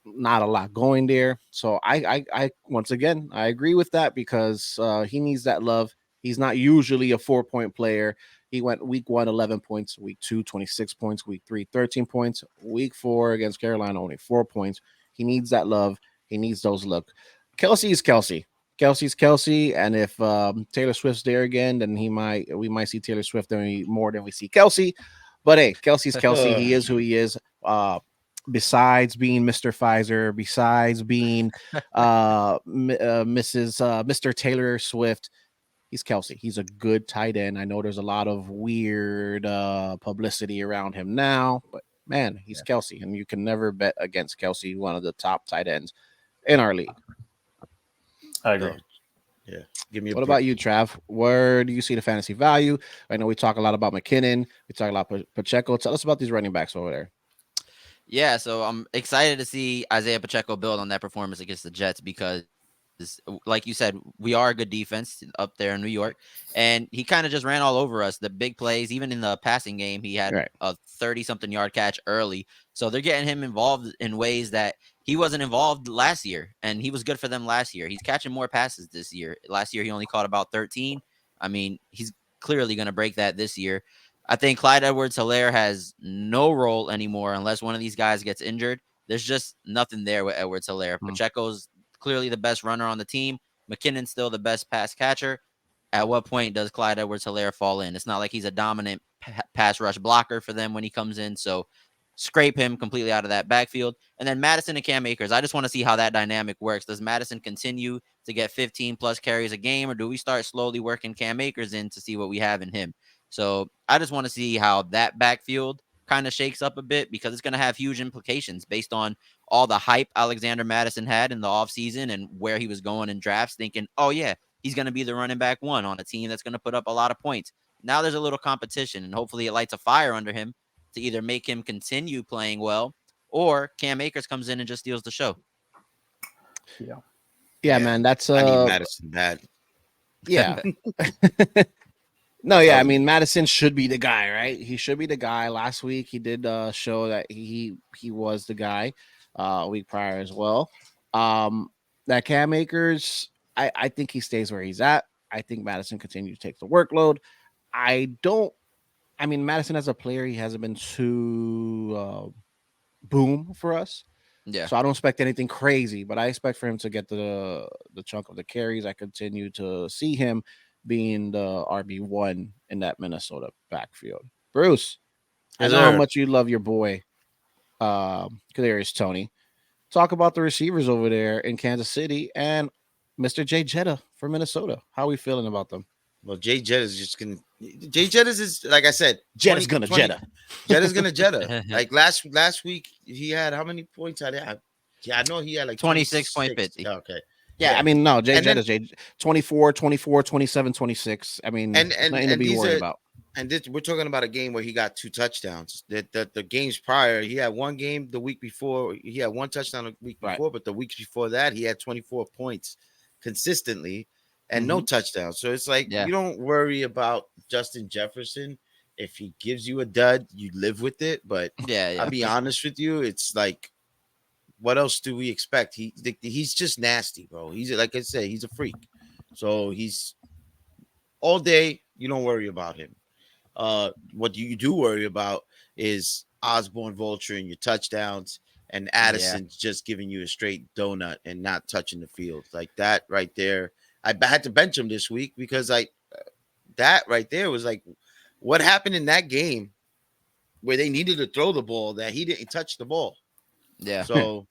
Not a lot going there. So I once again, I agree with that because he needs that love. He's not usually a 4-point player. He went week 1, 11 points, week 2, 26 points, week 3, 13 points, week 4 against Carolina, only 4 points. He needs that love. He needs those look. Kelce is Kelce. Kelce's Kelce. And if Taylor Swift's there again, then we might see Taylor Swift more than we see Kelce. But hey, Kelce's Kelce. He is who he is. Besides being Mr. Pfizer, besides being Mr. Taylor Swift, he's Kelce. He's a good tight end. I know there's a lot of weird publicity around him now, but man, he's Kelce, and you can never bet against Kelce, one of the top tight ends in our league. I agree. Yeah. Give me. What about you, Trav? Where do you see the fantasy value? I know we talk a lot about McKinnon. We talk a lot about Pacheco. Tell us about these running backs over there. Yeah, so I'm excited to see Isaiah Pacheco build on that performance against the Jets because, like you said, we are a good defense up there in New York, and he kind of just ran all over us. The big plays, even in the passing game, he had a 30-something yard catch early. So they're getting him involved in ways that he wasn't involved last year, and he was good for them last year. He's catching more passes this year. Last year, he only caught about 13. I mean, he's clearly going to break that this year. I think Clyde Edwards-Helaire has no role anymore unless one of these guys gets injured. There's just nothing there with Edwards-Helaire. Pacheco's clearly the best runner on the team. McKinnon's still the best pass catcher. At what point does Clyde Edwards-Helaire fall in? It's not like he's a dominant pass rush blocker for them when he comes in. So scrape him completely out of that backfield. And then Madison and Cam Akers, I just want to see how that dynamic works. Does Madison continue to get 15 plus carries a game, or do we start slowly working Cam Akers in to see what we have in him? So I just want to see how that backfield kind of shakes up a bit, because it's going to have huge implications based on all the hype Alexander Madison had in the offseason and where he was going in drafts, thinking, oh yeah, he's going to be the running back one on a team that's going to put up a lot of points. Now there's a little competition, and hopefully it lights a fire under him to either make him continue playing well, or Cam Akers comes in and just steals the show. Yeah, man. That's I need Madison bad. Yeah. No, yeah. I mean, Madison should be the guy, right? He should be the guy. Last week he did show that he was the guy. Week prior as well. That Cam Akers, I think he stays where he's at. I think Madison continues to take the workload. Madison as a player, he hasn't been too boom for us. Yeah. So I don't expect anything crazy, but I expect for him to get the chunk of the carries. I continue to see him being the RB1 in that Minnesota backfield. Bruce, I know how much you love your boy, Kadarius Toney. Talk about the receivers over there in Kansas City and Mr. Jay Jetta for Minnesota. How are we feeling about them? Well, Jay Jetta's just gonna. Jay Jetta's is like I said. Jetta's gonna Jetta. Jetta's gonna Jetta. Like last week, he had how many points? Yeah, I know he had like 26.50. Okay. Yeah, I mean, no, Jay Jetta's 24, 24, 27, 26. I mean, nothing to be worried about. And we're talking about a game where he got 2 touchdowns. The games prior, he had one game the week before. He had 1 touchdown the week before, but the weeks before that, he had 24 points consistently and no touchdowns. So it's like you don't worry about Justin Jefferson. If he gives you a dud, you live with it. But I'll be honest with you, it's like, what else do we expect? He's just nasty, bro. He's, like I said, he's a freak. So he's all day. You don't worry about him. What you do worry about is Osborne vulturing your touchdowns and Addison just giving you a straight donut and not touching the field. Like that right there. I had to bench him this week because that right there was like, what happened in that game where they needed to throw the ball that he didn't touch the ball. Yeah. So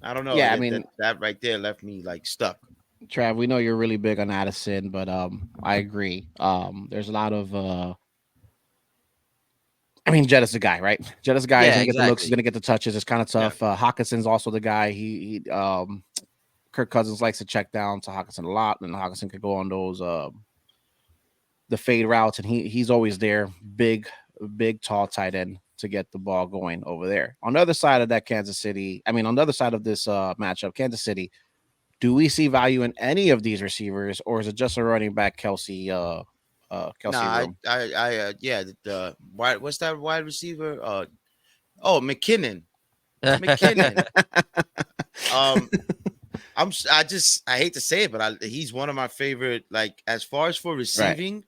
I don't know. Yeah, I mean, that right there left me like stuck. Trav, we know you're really big on Addison, but I agree. There's a lot of Jetta's the guy, right? Jetta's the guy. He's gonna get the looks. He's gonna get the touches. It's kind of tough. Hawkinson's also the guy. He Kirk Cousins likes to check down to Hawkinson a lot, and Hawkinson could go on those the fade routes, and he's always there. Big, tall tight end to get the ball going over there. On the other side of that Kansas City, on the other side of this matchup, Kansas City, do we see value in any of these receivers, or is it just a running back Kelsey? Kelsey what's that wide receiver? McKinnon. McKinnon. I hate to say it, but he's one of my favorite. Like, as far as for receiving,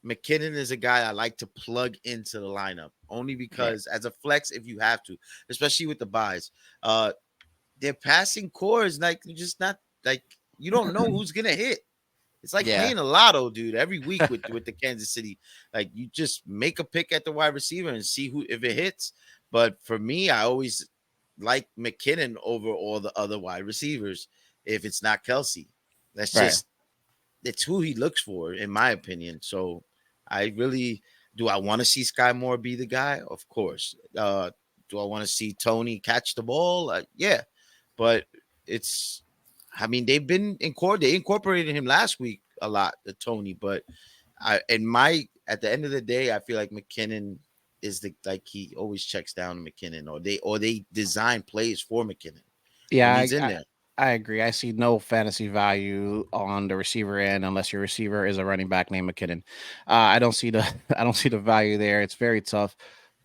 McKinnon is a guy I like to plug into the lineup only because as a flex, if you have to, especially with the buys, their passing core is like just not like you don't know who's gonna hit. It's like playing a lotto, dude. Every week with the Kansas City, like you just make a pick at the wide receiver and see if it hits. But for me, I always like McKinnon over all the other wide receivers. If it's not Kelsey, that's just it's who he looks for, in my opinion. So I really do. I want to see Sky Moore be the guy, of course. Do I want to see Toney catch the ball? Yeah, but it's. I mean, they incorporated him last week a lot, the Toney. But at the end of the day, I feel like McKinnon is he always checks down to McKinnon, or they design plays for McKinnon. Yeah, he's in there. I agree. I see no fantasy value on the receiver end unless your receiver is a running back named McKinnon. I don't see the value there. It's very tough.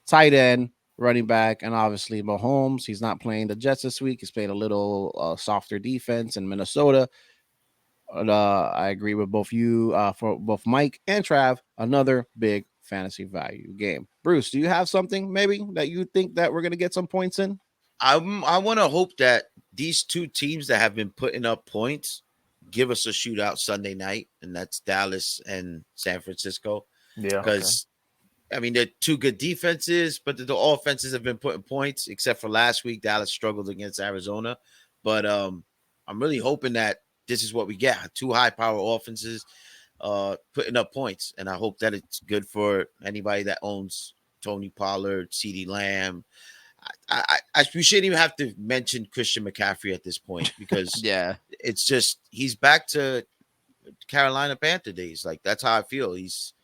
Tight end, running back, and obviously Mahomes. He's not playing the Jets this week. He's played a little softer defense in Minnesota. I agree with both you, for both Mike and Trav. Another big fantasy value game. Bruce, do you have something maybe that you think that we're going to get some points in? I want to hope that these two teams that have been putting up points give us a shootout Sunday night, and that's Dallas and San Francisco. Yeah, because I mean, they're two good defenses, but the offenses have been putting points, except for last week. Dallas struggled against Arizona. But I'm really hoping that this is what we get. Two high-power offenses putting up points. And I hope that it's good for anybody that owns Tony Pollard, CeeDee Lamb. We shouldn't even have to mention Christian McCaffrey at this point because it's just he's back to Carolina Panther days. Like, that's how I feel. He's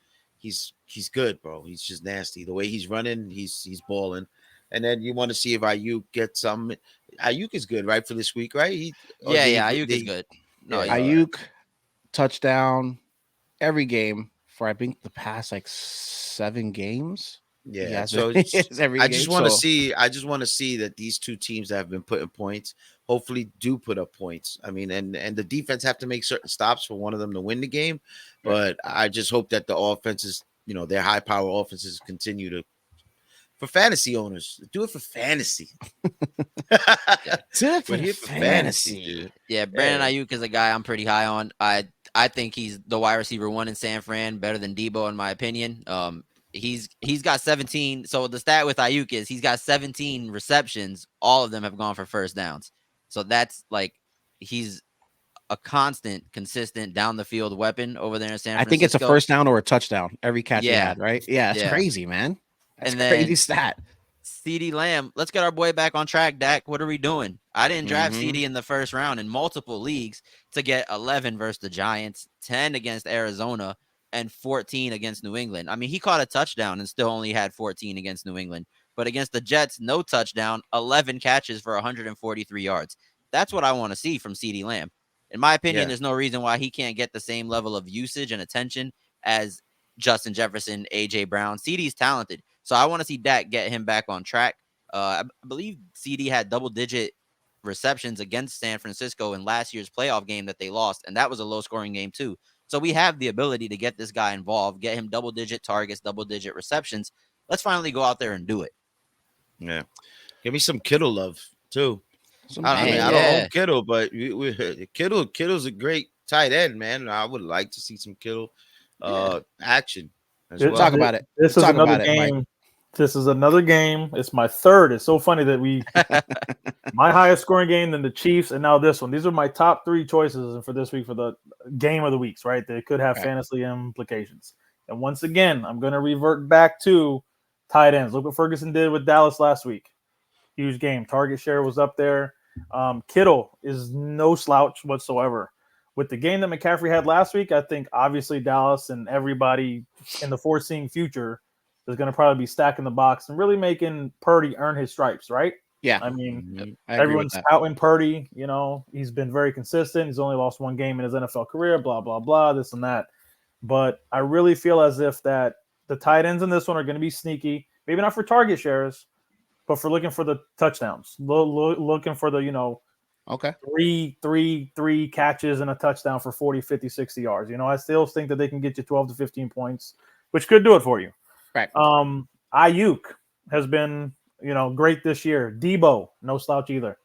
good, bro. He's just nasty. The way he's running, he's balling. And then you want to see if Ayuk gets some. Ayuk is good, right, for this week, right? Ayuk is good. No, Ayuk touchdown every game for I think the past like 7 games. Yeah, so I just want to see. I just want to see that these two teams that have been putting points, hopefully, do put up points. I mean, and the defense have to make certain stops for one of them to win the game. But I just hope that the offenses, their high power offenses, continue to. For fantasy owners, do it for fantasy. Do it for fantasy, dude. Yeah, Brandon Ayuk is a guy I'm pretty high on. I think he's the wide receiver 1 in San Fran, better than Debo in my opinion. He's got 17. So the stat with Ayuk is he's got 17 receptions. All of them have gone for first downs. So that's like he's a constant, consistent down the field weapon over there in San Francisco. I think it's a first down or a touchdown every catch he had, right? Yeah, it's crazy, man. That's a crazy stat. CeeDee Lamb, let's get our boy back on track, Dak. What are we doing? I didn't draft CeeDee in the first round in multiple leagues to get 11 versus the Giants, 10 against Arizona, and 14 against New England. I mean, he caught a touchdown and still only had 14 against New England. But against the Jets, no touchdown, 11 catches for 143 yards. That's what I want to see from CeeDee Lamb. In my opinion, there's no reason why he can't get the same level of usage and attention as Justin Jefferson, A.J. Brown. CeeDee's talented. So I want to see Dak get him back on track. I believe CeeDee had double-digit receptions against San Francisco in last year's playoff game that they lost, and that was a low-scoring game too. So we have the ability to get this guy involved, get him double-digit targets, double-digit receptions. Let's finally go out there and do it. Yeah. Give me some Kittle love, too. I don't own Kittle, but Kittle's a great tight end, man. I would like to see some Kittle action as well. Talk about it. This is another game. This is another game. It's my third. It's so funny that my highest scoring game, then the Chiefs, and now this one. These are my top 3 choices for this week for the game of the weeks, right? They could have fantasy implications. And once again, I'm going to revert back to tight ends. Look what Ferguson did with Dallas last week. Huge game. Target share was up there. Kittle is no slouch whatsoever. With the game that McCaffrey had last week, I think obviously Dallas and everybody in the foreseeing future is going to probably be stacking the box and really making Purdy earn his stripes, right? Yeah. I mean, everyone's touting Purdy. He's been very consistent. He's only lost 1 game in his NFL career, blah, blah, blah, this and that. But I really feel as if that the tight ends in this one are going to be sneaky, maybe not for target shares, but for looking for the touchdowns, looking for the, three catches and a touchdown for 40, 50, 60 yards. I still think that they can get you 12 to 15 points, which could do it for you. Right. Ayuk has been, great this year. Debo, no slouch either.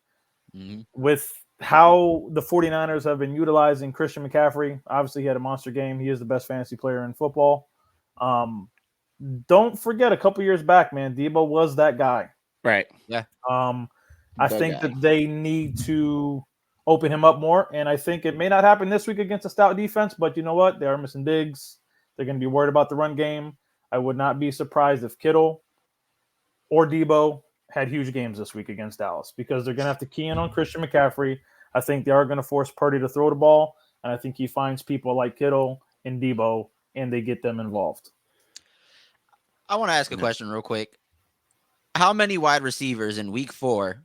Mm-hmm. With how the 49ers have been utilizing Christian McCaffrey, obviously he had a monster game. He is the best fantasy player in football. Don't forget a couple years back, man, Debo was that guy. Right. Yeah. I think that they need to open him up more, and I think it may not happen this week against a stout defense, but you know what? They are missing Diggs. They're going to be worried about the run game. I would not be surprised if Kittle or Debo had huge games this week against Dallas because they're going to have to key in on Christian McCaffrey. I think they are going to force Purdy to throw the ball, and I think he finds people like Kittle and Debo, and they get them involved. I want to ask a question real quick. How many wide receivers in week 4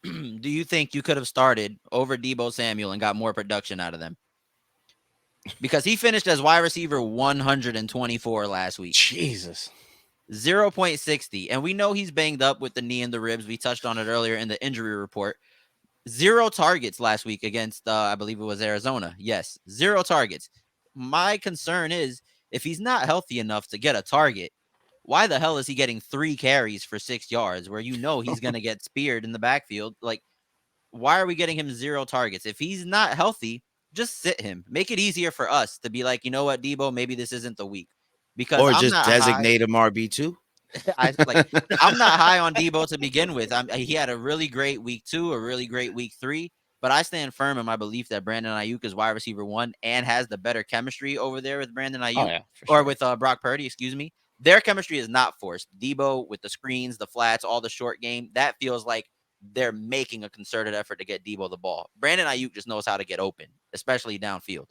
do you think you could have started over Debo Samuel and got more production out of them? Because he finished as wide receiver 124 last week. Jesus. 0.60. And we know he's banged up with the knee and the ribs. We touched on it earlier in the injury report. 0 targets last week against, I believe it was Arizona. Yes, 0 targets. My concern is if he's not healthy enough to get a target, why the hell is he getting 3 carries for 6 yards where he's going to get speared in the backfield? Like, why are we getting him 0 targets? If he's not healthy, just sit him. Make it easier for us to be like, you know what, Debo, maybe this isn't the week. because Or I'm just not designate him RB2. I'm not high on Debo to begin with. He had a really great week 2, a really great week 3, but I stand firm in my belief that Brandon Ayuk is wide receiver 1 and has the better chemistry over there with Brandon Ayuk with Brock Purdy, excuse me. Their chemistry is not forced. Debo with the screens, the flats, all the short game, that feels like they're making a concerted effort to get Debo the ball. Brandon Ayuk just knows how to get open, especially downfield.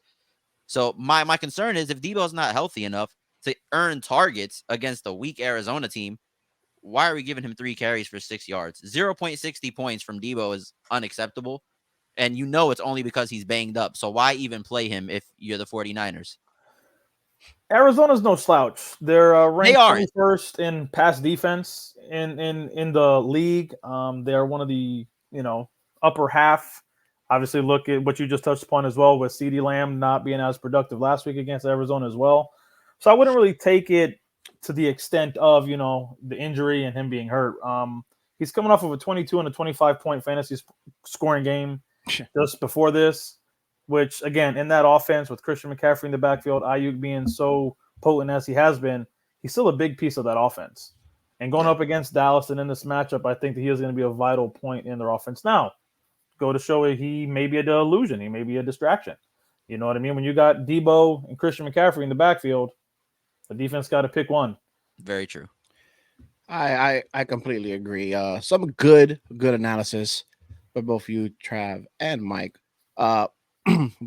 So my concern is if Debo's not healthy enough to earn targets against a weak Arizona team, why are we giving him 3 carries for 6 yards? 0.60 points from Debo is unacceptable. And you know it's only because he's banged up. So why even play him if you're the 49ers? Arizona's no slouch. They're ranked aren't. 21st in pass defense in the league. They're one of the upper half. Obviously, look at what you just touched upon as well with CeeDee Lamb not being as productive last week against Arizona as well. So I wouldn't really take it to the extent of the injury and him being hurt. He's coming off of a 22 and a 25-point fantasy scoring game just before this, which again in that offense with Christian McCaffrey in the backfield, Ayuk being so potent as he has been, he's still a big piece of that offense. And going up against Dallas and in this matchup, I think that he is going to be a vital point in their offense. Now, go to show it, he may be a delusion, he may be a distraction. You know what I mean? When you got Debo and Christian McCaffrey in the backfield, the defense got to pick one. Very true. I completely agree. Some good analysis by both you, Trav and Mike.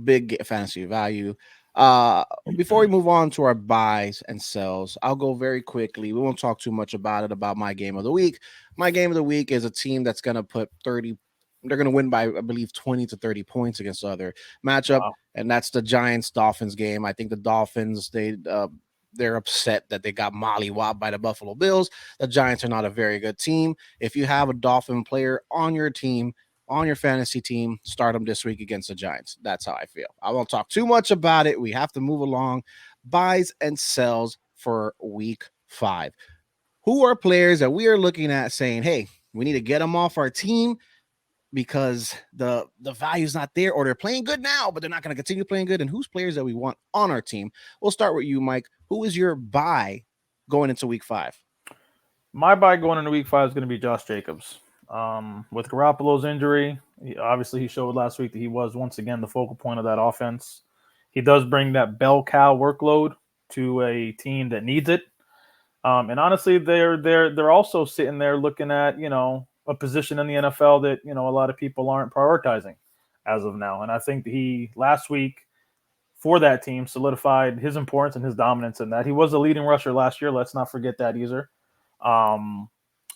Big fantasy value. Before we move on to our buys and sells, I'll go very quickly. We won't talk too much about it, about my game of the week. My game of the week is a team that's going to put 30. They're going to win by, I believe, 20 to 30 points against the other matchup, and that's the Giants-Dolphins game. I think the Dolphins, they're upset that they got mollywopped by the Buffalo Bills. The Giants are not a very good team. If you have a Dolphin player on your team, on your fantasy team, start them this week against the Giants. That's how I feel. I won't talk too much about it. We have to move along. Buys and sells for week 5. Who are players that we are looking at saying, hey, we need to get them off our team because the value's not there, or they're playing good now, but they're not going to continue playing good? And who's players that we want on our team? We'll start with you, Mike. Who is your buy going into week 5? My buy going into week 5 is going to be Josh Jacobs. With Garoppolo's injury, he showed last week that he was once again the focal point of that offense. He does bring that bell cow workload to a team that needs it. And honestly, they're also sitting there looking at a position in the NFL that a lot of people aren't prioritizing as of now. And I think that he last week for that team solidified his importance and his dominance in that. He was a leading rusher last year. Let's not forget that either.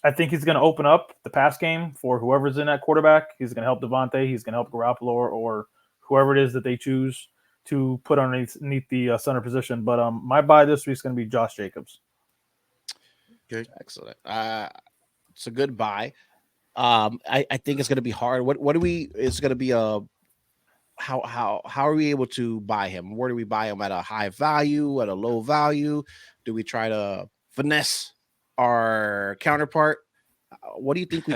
I think he's going to open up the pass game for whoever's in that quarterback. He's going to help Devontae. He's going to help Garoppolo or whoever it is that they choose to put underneath the center position. But my buy this week is going to be Josh Jacobs. Good, excellent. It's a good buy. I think it's going to be hard. It's going to be how are we able to buy him? Where do we buy him? At a high value, at a low value? Do we try to finesse our counterpart? What do you think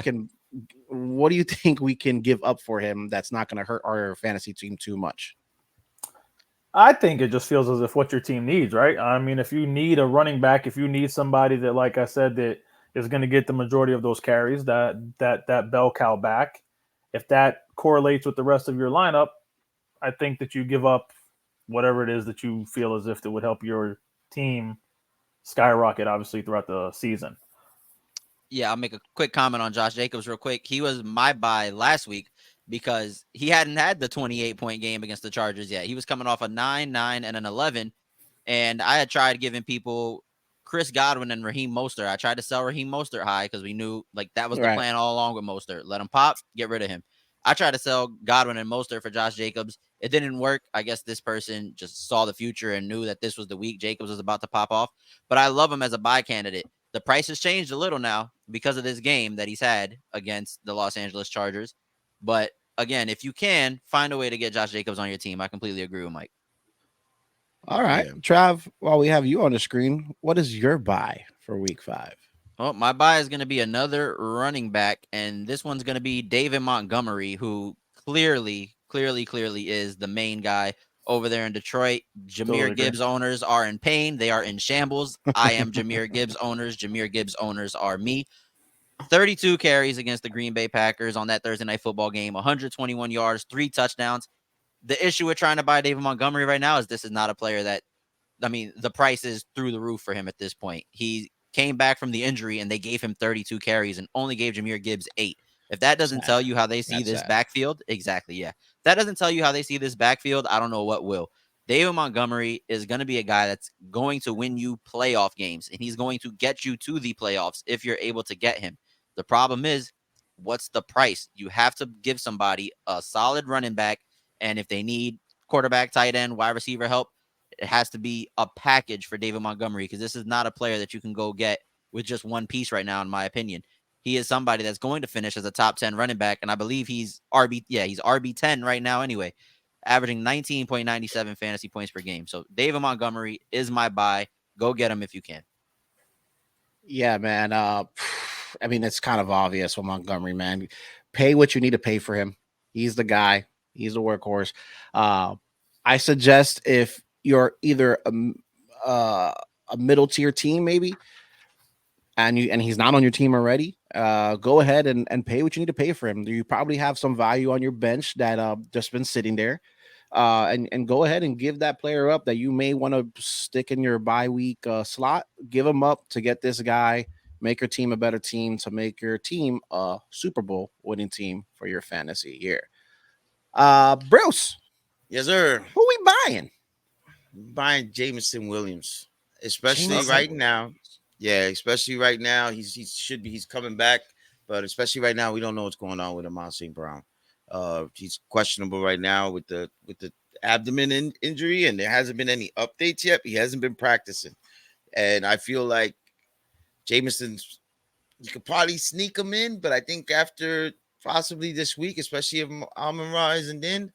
we can give up for him that's not going to hurt our fantasy team too much? I think it just feels as if what your team needs, right? I mean, if you need a running back, if you need somebody that, like I said, that is going to get the majority of those carries, that bell cow back, if that correlates with the rest of your lineup, I think that you give up whatever it is that you feel as if it would help your team skyrocket, obviously, throughout the season. Yeah, I'll make a quick comment on Josh Jacobs real quick. He was my buy last week because he hadn't had the 28-point game against the Chargers yet. He was coming off a 9, 9, and an 11, and I had tried giving people Chris Godwin and Raheem Mostert. I tried to sell Raheem Mostert high because we knew that was the plan all along with Mostert. Let him pop, get rid of him. I tried to sell Godwin and Mostert for Josh Jacobs. It didn't work. I guess this person just saw the future and knew that this was the week Jacobs was about to pop off. But I love him as a buy candidate. The price has changed a little now because of this game that he's had against the Los Angeles Chargers. But again, if you can find a way to get Josh Jacobs on your team, I completely agree with Mike. All right, Trav, while we have you on the screen, what is your buy for week 5? Well, my buy is going to be another running back, and this one's going to be David Montgomery, who clearly is the main guy over there in Detroit. Jahmyr Gibbs owners are in pain. They are in shambles. I am Jahmyr Gibbs owners. Jahmyr Gibbs owners are me. 32 carries against the Green Bay Packers on that Thursday night football game, 121 yards, 3 touchdowns. The issue with trying to buy David Montgomery right now is this is not a player that, I mean, the price is through the roof for him at this point. He came back from the injury and they gave him 32 carries and only gave Jahmyr Gibbs 8. If that doesn't tell you how they see this backfield, exactly, yeah. If that doesn't tell you how they see this backfield, I don't know what will. David Montgomery is going to be a guy that's going to win you playoff games, and he's going to get you to the playoffs if you're able to get him. The problem is, what's the price? You have to give somebody a solid running back, and if they need quarterback, tight end, wide receiver help, it has to be a package for David Montgomery, because this is not a player that you can go get with just one piece right now, in my opinion. He is somebody that's going to finish as a top 10 running back, and I believe he's RB10 right now anyway, averaging 19.97 fantasy points per game. So David Montgomery is my buy. Go get him if you can. Yeah, man. I mean, it's kind of obvious with Montgomery, man. Pay what you need to pay for him. He's the guy. He's the workhorse. I suggest if you're either a middle tier team, maybe, and he's not on your team already, go ahead and pay what you need to pay for him. You probably have some value on your bench that just been sitting there, and go ahead and give that player up that you may want to stick in your bye week slot. Give him up to get this guy. Make your team a better team, to make your team a Super Bowl winning team for your fantasy year. Bruce. Yes, sir. Who we buying? Buying Jameson Williams, especially right now. Yeah, especially right now. He's coming back, but especially right now, we don't know what's going on with Amon St. Brown. He's questionable right now with the abdomen injury, and there hasn't been any updates yet. He hasn't been practicing, and I feel like Jameson's, you could probably sneak him in, but I think after possibly this week, especially if Amon-Ra isn't in,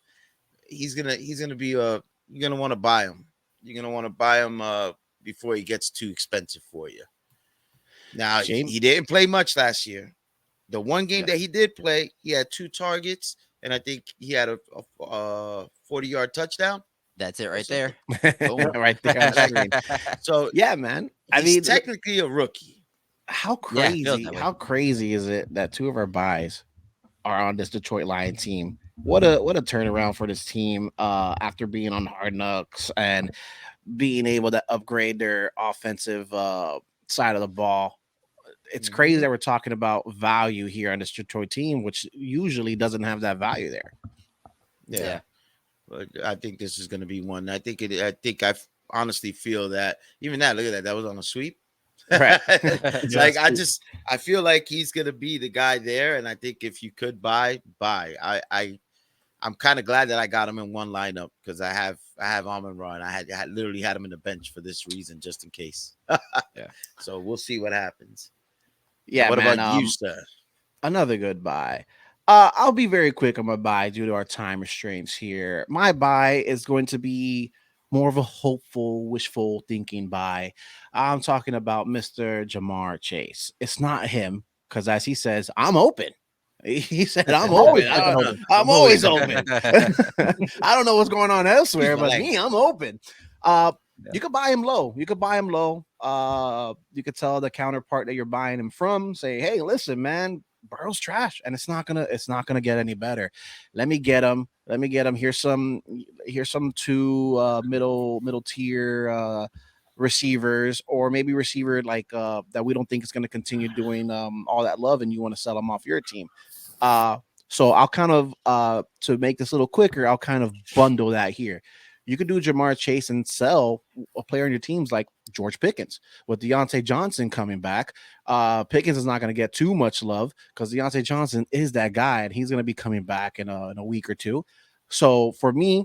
he's gonna be you're gonna want to buy him. You're gonna want to buy him before he gets too expensive for you. Now, he didn't play much last year. The one game that he did play, he had 2 targets, and I think he had a 40-yard touchdown. That's it right there. Right there. So, yeah, man. He's technically a rookie. How crazy is it that 2 of our buys are on this Detroit Lion team? What a turnaround for this team after being on Hard Knocks and being able to upgrade their offensive side of the ball. It's crazy that we're talking about value here on this Detroit team, which usually doesn't have that value there. Yeah. But I think this is going to be one. I honestly feel that even that, look at that was on a sweep. Right. Like I feel like he's going to be the guy there. And I think if you could buy. I'm kind of glad that I got him in one lineup, because I have Amon-Ra, and I had literally had him in the bench for this reason, just in case. Yeah. So we'll see what happens. Yeah. What man, about you, sir? Another good buy. I'll be very quick on my buy due to our time restraints here. My buy is going to be more of a hopeful, wishful thinking buy. I'm talking about Mr. Jamar Chase. It's not him, because as he says, I'm open. He said, I'm open. I'm always open. I don't know what's going on elsewhere, but me, I'm open. You could buy him low. You could tell the counterpart that you're buying him from, say, hey, listen, man, Burrow's trash, and it's not gonna get any better. Let me get him. Here's some 2 middle tier receivers, or maybe receiver like that we don't think is going to continue doing all that love, and you want to sell them off your team. So I'll kind of to make this a little quicker, I'll kind of bundle that here. You could do Jamar Chase and sell a player on your teams like George Pickens. With Deontay Johnson coming back, Pickens is not going to get too much love, because Deontay Johnson is that guy, and he's going to be coming back in a week or 2. So for me,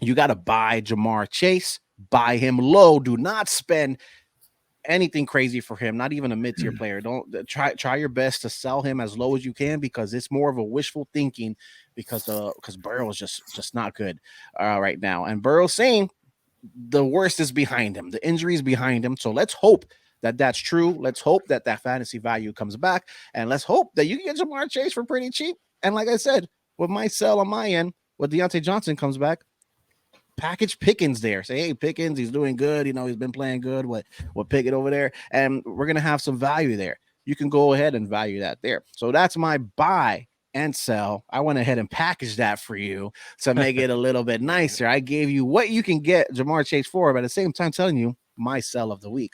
you got to buy Jamar Chase. Buy him low. Do not spend anything crazy for him, not even a mid-tier player. Don't try your best to sell him as low as you can, because it's more of a wishful thinking, because Burrow is just not good right now. And Burrow's saying the worst is behind him. The injury is behind him. So let's hope that that's true. Let's hope that fantasy value comes back, and let's hope that you can get Jamar Chase for pretty cheap. And like I said, with my sell on my end, when Deontay Johnson comes back, package Pickens there. Say, hey, Pickens, he's doing good. He's been playing good with Pickett over there, and we're gonna have some value there. You can go ahead and value that there. So that's my buy and sell. I went ahead and packaged that for you to make it a little bit nicer. I gave you what you can get Jamar Chase for, but at the same time telling you my sell of the week.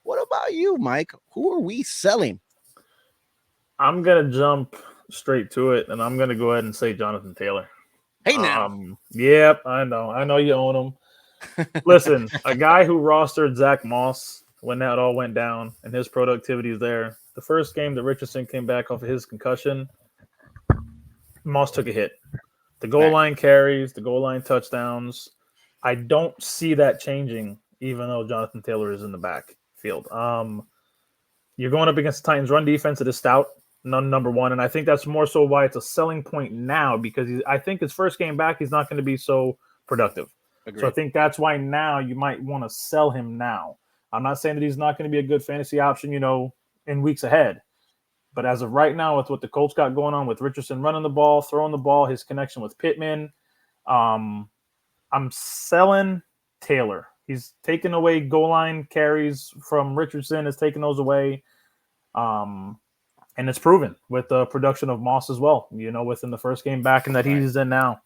What about you, Mike? Who are we selling? I'm gonna jump straight to it, and I'm gonna go ahead and say Jonathan Taylor. Hey now. Yep, I know you own him. Listen, a guy who rostered Zach Moss when that all went down, and his productivity is there. The first game that Richardson came back off of his concussion, Moss took a hit. The goal line carries, the goal line touchdowns. I don't see that changing, even though Jonathan Taylor is in the backfield. You're going up against the Titans' run defense that is stout, number one, and I think that's more so why it's a selling point now, because I think his first game back, he's not going to be so productive. Agreed. So I think that's why now you might want to sell him now. I'm not saying that he's not going to be a good fantasy option, in weeks ahead. But as of right now, with what the Colts got going on with Richardson running the ball, throwing the ball, his connection with Pittman, I'm selling Taylor. He's taken away goal line carries from Richardson, has taken those away. And it's proven with the production of Moss as well, within the first game back and that he's in now.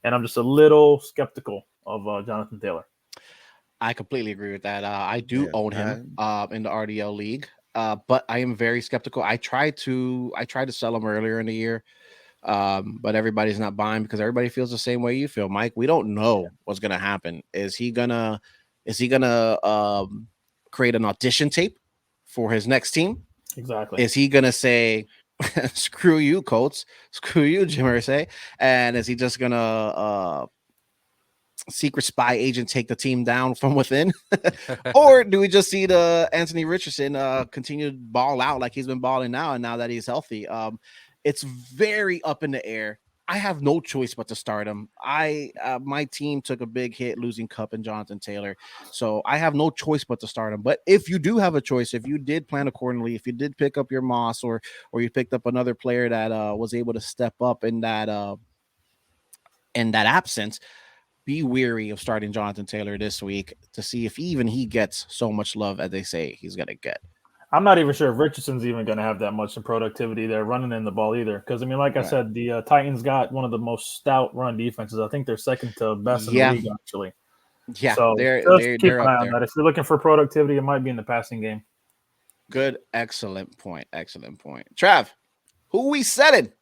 And I'm just a little skeptical of Jonathan Taylor. I completely agree with that. I do own him in the RDL league, but I am very skeptical. I tried to sell him earlier in the year, but everybody's not buying because everybody feels the same way you feel, Mike. We don't know what's gonna happen. Is he gonna create an audition tape for his next team? Exactly. Is he gonna say, "Screw you, Colts. Screw you, Jim Irsay," and is he just gonna secret spy agent take the team down from within? Or do we just see the Anthony Richardson continue to ball out like he's been balling now, and now that he's healthy? It's very up in the air. I have no choice but to start him. My team took a big hit losing Kupp and Jonathan Taylor, so I have no choice but to start him. But if you do have a choice, if you did plan accordingly, if you did pick up your Moss or you picked up another player that was able to step up in that absence, be weary of starting Jonathan Taylor this week to see if even he gets so much love as they say he's going to get. I'm not even sure if Richardson's even going to have that much in productivity there running in the ball either. Because, like I said, the Titans got one of the most stout run defenses. I think they're second to best in the league, actually. Yeah, so they're keep an eye up on there. that. If you're looking for productivity, it might be in the passing game. Good. Excellent point. Trav, who we selling?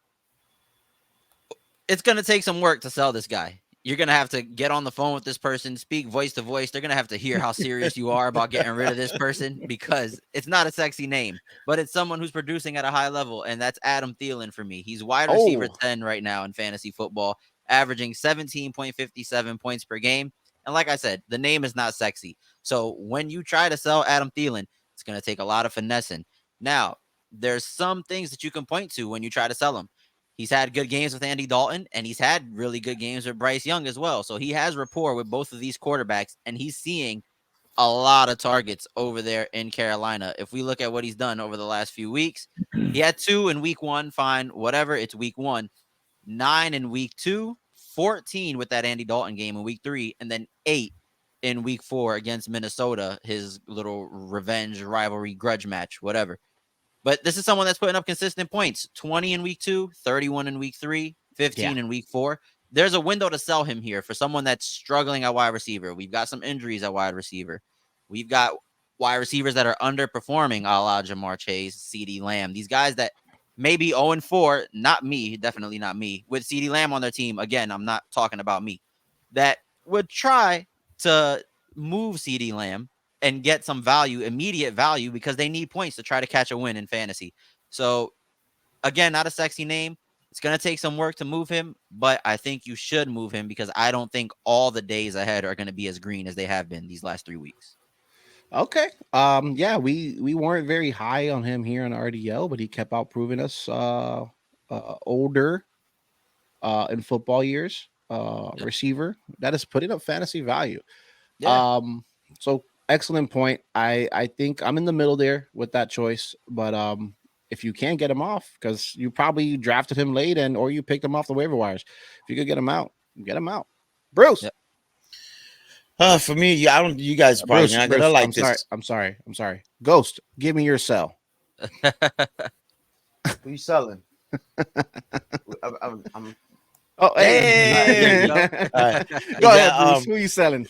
It's going to take some work to sell this guy. You're going to have to get on the phone with this person, speak voice to voice. They're going to have to hear how serious you are about getting rid of this person, because it's not a sexy name, but it's someone who's producing at a high level, and that's Adam Thielen for me. He's wide receiver 10 right now in fantasy football, averaging 17.57 points per game. And like I said, the name is not sexy. So when you try to sell Adam Thielen, it's going to take a lot of finessing. Now, there's some things that you can point to when you try to sell him. He's had good games with Andy Dalton, and he's had really good games with Bryce Young as well. So he has rapport with both of these quarterbacks, and he's seeing a lot of targets over there in Carolina. If we look at what he's done over the last few weeks, he had 2 in week 1, fine, whatever, it's week 1, 9 in week 2, 14 with that Andy Dalton game in week 3, and then 8 in week 4 against Minnesota, his little revenge rivalry grudge match, whatever. But this is someone that's putting up consistent points. 20 in week 2, 31 in week 3, 15 in week 4. There's a window to sell him here for someone that's struggling at wide receiver. We've got some injuries at wide receiver. We've got wide receivers that are underperforming, a la Jamar Chase, CeeDee Lamb. These guys that may be 0-4, not me, definitely not me, with CeeDee Lamb on their team. Again, I'm not talking about me. That would try to move CeeDee Lamb and get some value, immediate value, because they need points to try to catch a win in fantasy. So, again, not a sexy name. It's going to take some work to move him, but I think you should move him because I don't think all the days ahead are going to be as green as they have been these last 3 weeks. Okay. Yeah, we weren't very high on him here on RDL, but he kept out proving us older in football years, receiver that is putting up fantasy value. Yeah. So excellent point. I think I'm in the middle there with that choice, but if you can't get him off, because you probably drafted him late or you picked him off the waiver wires, if you could get him out, get him out. Bruce. Yep. For me, I don't. You guys probably not gonna like this. I'm sorry. Ghost, give me your sell. Who you selling? Oh, hey. All right. Go ahead, Bruce. Who you selling?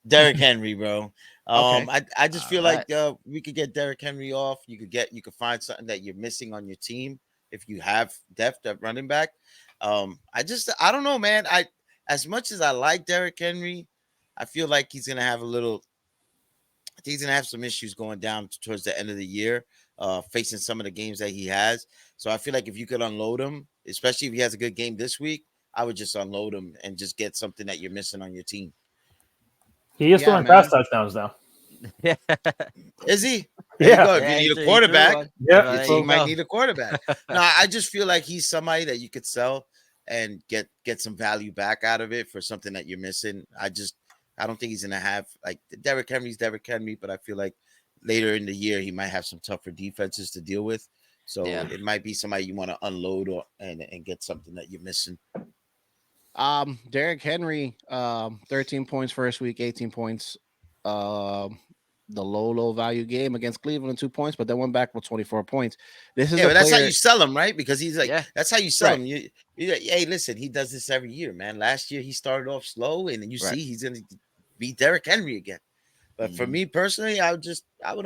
Derrick Henry, bro. Okay. I just feel like we could get Derrick Henry off. You could find something that you're missing on your team if you have depth at running back. I don't know, man. As much as I like Derrick Henry, I feel like he's gonna have some issues going down towards the end of the year, facing some of the games that he has. So I feel like if you could unload him, especially if he has a good game this week, I would just unload him and just get something that you're missing on your team. He is throwing pass touchdowns now. Yeah. Is he? Yeah. If you need a quarterback, you might need a quarterback. No, I just feel like he's somebody that you could sell and get some value back out of it for something that you're missing. I don't think he's gonna have like Derrick Henry's Derrick Henry, but I feel like later in the year he might have some tougher defenses to deal with. So it might be somebody you want to unload and get something that you're missing. Derrick Henry, 13 points first week, 18 points. The low value game against Cleveland, 2 points, but then went back with 24 points. This is but that's how you sell him, right? Because he's like, that's how you sell him. Hey, listen, he does this every year, man. Last year he started off slow, and then you see he's gonna beat Derrick Henry again. But for me personally, I would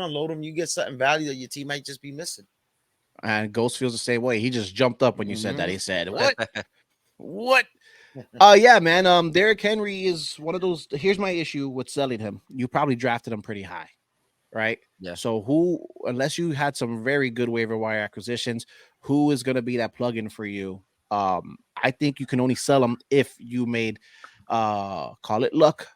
unload him. You get something value that your team might just be missing. And Ghost feels the same way. He just jumped up when you said that. He said, "What? Yeah, man. Derrick Henry is one of those. Here's my issue with selling him. You probably drafted him pretty high, right? Yeah. So unless you had some very good waiver wire acquisitions, who is going to be that plug-in for you? I think you can only sell him if you made, call it luck,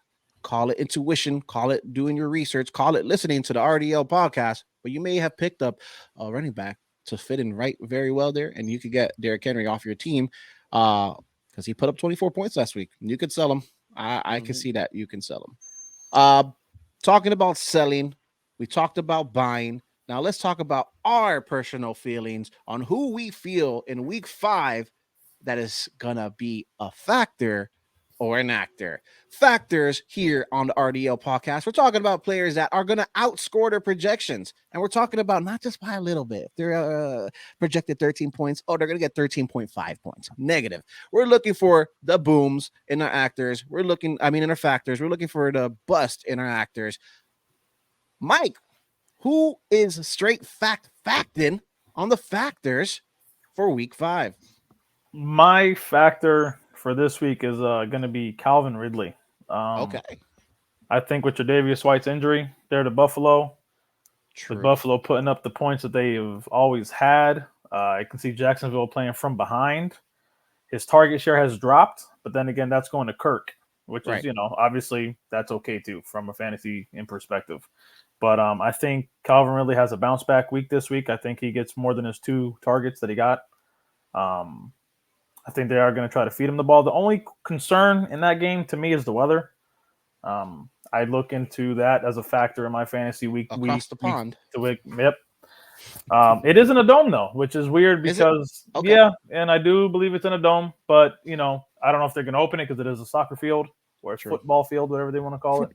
call it intuition, call it doing your research, call it listening to the RDL podcast, but you may have picked up a running back to fit in very well there, and you could get Derrick Henry off your team because he put up 24 points last week. You could sell him. I can see that you can sell him. Talking about selling, we talked about buying. Now let's talk about our personal feelings on who we feel in week 5 that is gonna be a factor or an actor. Factors here on the RDL podcast. We're talking about players that are going to outscore their projections. And we're talking about not just by a little bit. If they're projected 13 points, they're going to get 13.5 points. Negative. We're looking for the booms in our actors. In our factors. We're looking for the bust in our actors. Mike, who is straight facting on the factors for week 5? My factor for this week is going to be Calvin Ridley. Okay. I think with Tre'Davious White's injury there to Buffalo, with Buffalo putting up the points that they have always had, I can see Jacksonville playing from behind. His target share has dropped, but then again, that's going to Kirk, which is, obviously that's okay too from a fantasy in perspective. But I think Calvin Ridley has a bounce back week this week. I think he gets more than his 2 targets that he got. I think they are going to try to feed him the ball. The only concern in that game to me is the weather. I look into that as a factor in my fantasy week. Across the pond. Yep. It is in a dome though, which is weird because and I do believe it's in a dome, but I don't know if they're going to open it because it is a soccer field or a football field, whatever they want to call it.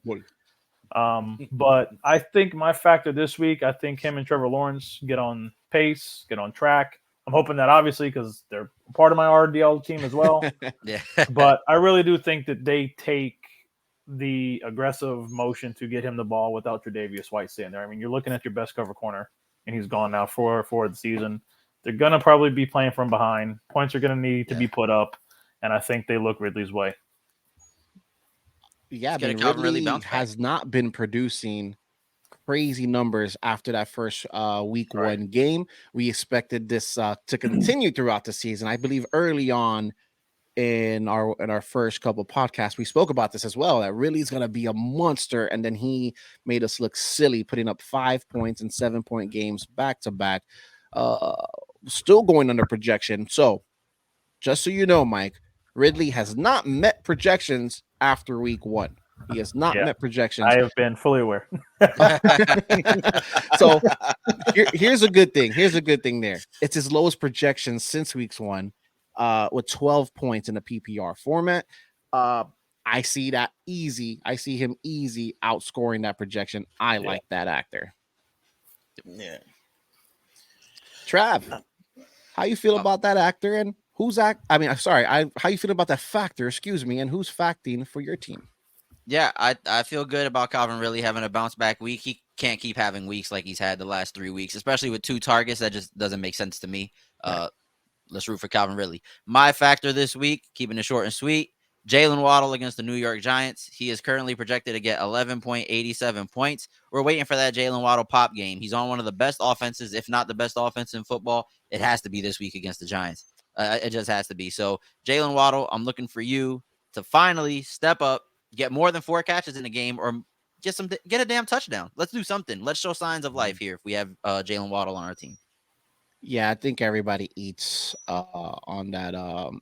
But I think my factor this week, I think him and Trevor Lawrence get on pace, get on track. I'm hoping that obviously because they're part of my RDL team as well. Yeah. But I really do think that they take the aggressive motion to get him the ball without Tre'Davious White sitting there. I mean, you're looking at your best cover corner, and he's gone now for the season. They're going to probably be playing from behind. Points are going to need to be put up, and I think they look Ridley's way. Yeah, Ridley has not been producing crazy numbers after that first week 1 game. We expected this to continue throughout the season. I believe early on in our first couple podcasts, we spoke about this as well, that really is going to be a monster. And then he made us look silly, putting up 5 points in 7-point games back to back, still going under projection. So just so you know, Mike, Ridley has not met projections after week 1. He has not met projections. I have been fully aware. So here's a good thing. Here's a good thing there. It's his lowest projection since week 1, with 12 points in the PPR format. I see that easy. I see him easy outscoring that projection. I like that actor. Yeah. Trav, how you feel about that actor and who's how you feel about that factor, and who's facting for your team? Yeah, I feel good about Calvin really having a bounce back week. He can't keep having weeks like he's had the last 3 weeks, especially with 2 targets. That just doesn't make sense to me. Right. Let's root for Calvin Ridley. My factor this week, keeping it short and sweet, Jalen Waddle against the New York Giants. He is currently projected to get 11.87 points. We're waiting for that Jalen Waddle pop game. He's on one of the best offenses, if not the best offense in football. It has to be this week against the Giants. It just has to be. So, Jalen Waddle, I'm looking for you to finally step up, get more than 4 catches in the game, or get a damn touchdown. Let's do something. Let's show signs of life here if we have Jalen Waddle on our team. Yeah, I think everybody eats on that.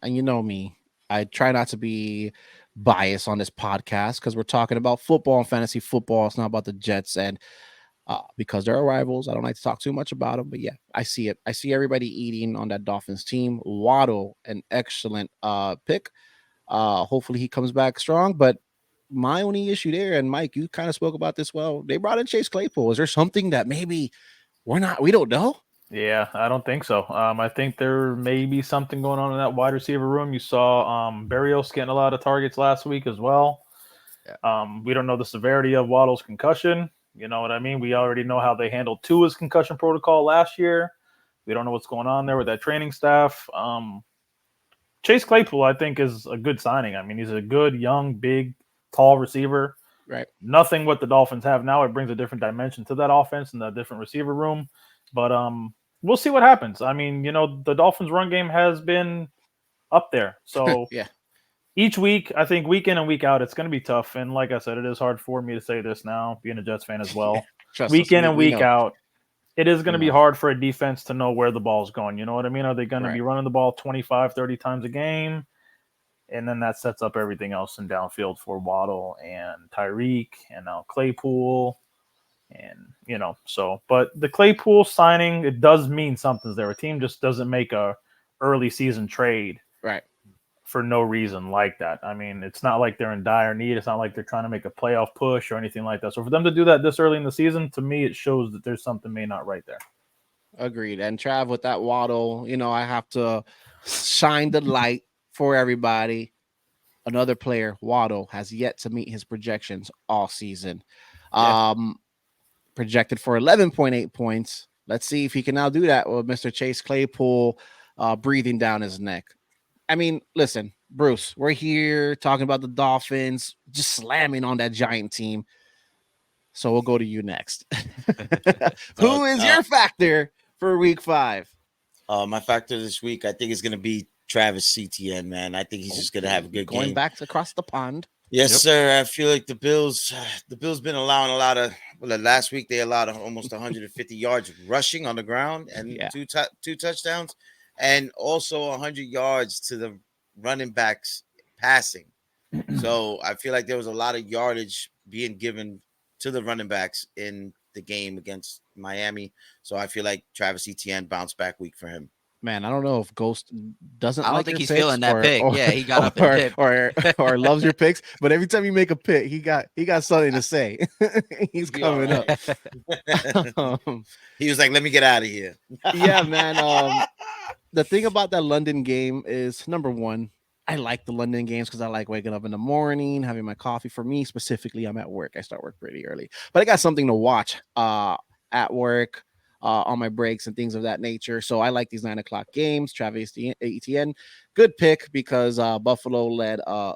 And you know me, I try not to be biased on this podcast because we're talking about football and fantasy football. It's not about the Jets. And because they're rivals, I don't like to talk too much about them. But yeah, I see it. I see everybody eating on that Dolphins team. Waddle, an excellent pick. Hopefully he comes back strong. But my only issue there, and Mike, you kind of spoke about this well, they brought in Chase Claypool. Is there something that maybe we don't know? Yeah, I don't think so. I think there may be something going on in that wide receiver room. You saw Berrios getting a lot of targets last week as well. Yeah. We don't know the severity of Waddle's concussion. You know what I mean? We already know how they handled Tua's concussion protocol last year. We don't know what's going on there with that training staff. Chase Claypool, I think, is a good signing. I mean, he's a good, young, big, tall receiver. Right. Nothing what the Dolphins have now. It brings a different dimension to that offense and a different receiver room. But we'll see what happens. I mean, you know, the Dolphins' run game has been up there. So yeah, each week, I think week in and week out, it's going to be tough. And like I said, it is hard for me to say this now, being a Jets fan as well. Week in and week out, it is going to be hard for a defense to know where the ball's going. You know what I mean? Are they going to be running the ball 25, 30 times a game? And then that sets up everything else in downfield for Waddle and Tyreek and now Claypool. And, you know, but the Claypool signing, it does mean something's there. A team just doesn't make a early season trade for no reason like that. I mean, it's not like they're in dire need. It's not like they're trying to make a playoff push or anything like that. So for them to do that this early in the season, to me, it shows that there's something may not right there. Agreed. And Trav, with that Waddle, you know, I have to shine the light for everybody. Another player, Waddle, has yet to meet his projections all season. Yeah. Projected for 11.8 points. Let's see if he can now do that with Mr. Chase Claypool breathing down his neck. I mean, listen, Bruce, we're here talking about the Dolphins, just slamming on that Giant team. So we'll go to you next. Who is your factor for week 5? My factor this week, I think, is going to be Travis Etienne, man. I think he's just going to have a good game. Going back across the pond. Yes, sir. I feel like the Bills been allowing a lot of. Well, last week they allowed almost 150 yards rushing on the ground and two touchdowns, and also 100 yards to the running backs passing. So I feel like there was a lot of yardage being given to the running backs in the game against Miami. So I feel like Travis Etienne bounced back week for him. Man, I don't know if Ghost doesn't. I don't think he's feeling that pick. Yeah, he got up and or loves your picks. But every time you make a pick, he got something to say. He's coming up. He was like, "Let me get out of here." Yeah, man. The thing about that London game is, number one, I like the London games because I like waking up in the morning, having my coffee. For me specifically, I'm at work. I start work pretty early, but I got something to watch at work. On my breaks and things of that nature. So I like these 9 o'clock games. Travis Etienne, good pick because Buffalo led a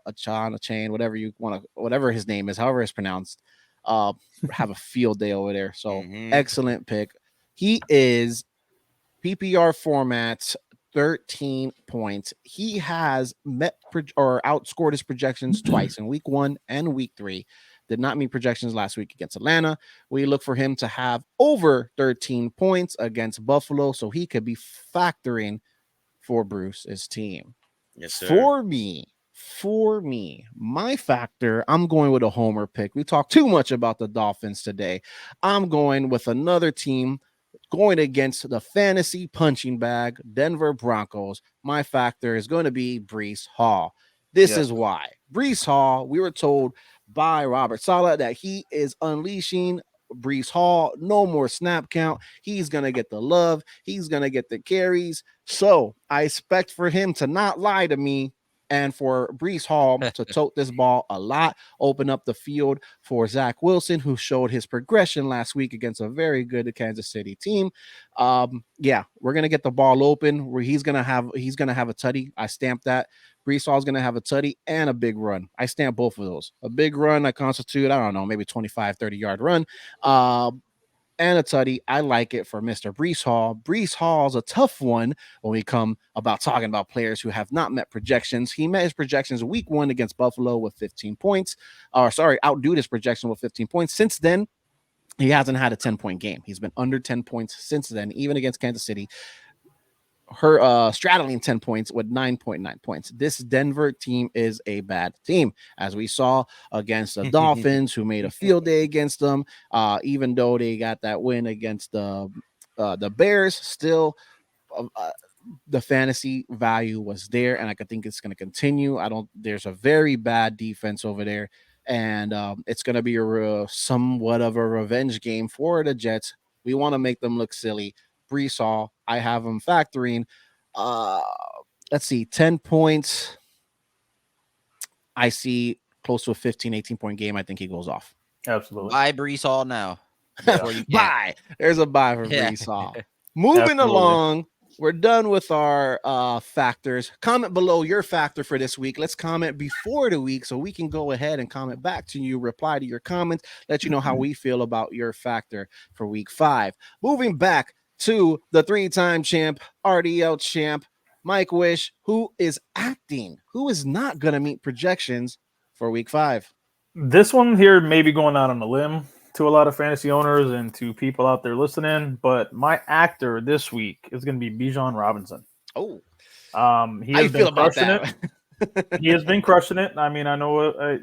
chain, whatever his name is, however it's pronounced, have a field day over there. So excellent pick. He is PPR formats, 13 points. He has met or outscored his projections twice in week 1 and week 3. Did not meet projections last week against Atlanta. We look for him to have over 13 points against Buffalo, so he could be factoring for Bruce's team. Yes, sir. For me, my factor, I'm going with a homer pick. We talked too much about the Dolphins today. I'm going with another team going against the fantasy punching bag, Denver Broncos. My factor is going to be Breece Hall. This is why. Brees Hall, we were told by Robert Saleh that he is unleashing Brees Hall. No more snap count. He's going to get the love. He's going to get the carries. So I expect for him to not lie to me and for Brees Hall to tote this ball a lot, open up the field for Zach Wilson, who showed his progression last week against a very good Kansas City team. Yeah, we're gonna get the ball open where he's gonna have a tutty. I stamped that. Brees Hall is gonna have a tutty and a big run. I stamp both of those. A big run that constitute, I don't know, maybe 25, 30-yard run. And a tutty. I like it for Mr. Brees Hall. Brees Hall's a tough one when we come about talking about players who have not met projections. He met his projections week 1 against Buffalo with 15 points. Outdoed his projection with 15 points. Since then, he hasn't had a 10-point game. He's been under 10 points since then, even against Kansas City. Straddling 10 points with 9.9 points. This Denver team is a bad team, as we saw against the Dolphins, who made a field day against them. Even though they got that win against the Bears, still the fantasy value was there, and I think it's going to continue. There's a very bad defense over there, and it's going to be somewhat of a revenge game for the Jets. We want to make them look silly. Brees Hall, I have him factoring. Let's see, 10 points. I see close to a 15, 18-point game. I think he goes off. Absolutely. Buy Brees Hall now. Buy. There's a buy for Brees Hall. Moving along, we're done with our factors. Comment below your factor for this week. Let's comment before the week so we can go ahead and comment back to you, reply to your comments, let you know how we feel about your factor for week 5. Moving back to the 3-time champ, RDL champ, Mike Wish, who is not going to meet projections for week 5. This one here may be going out on a limb to a lot of fantasy owners and to people out there listening, but my actor this week is going to be Bijan Robinson. Oh, he has been crushing it. He has been crushing it. I mean, I know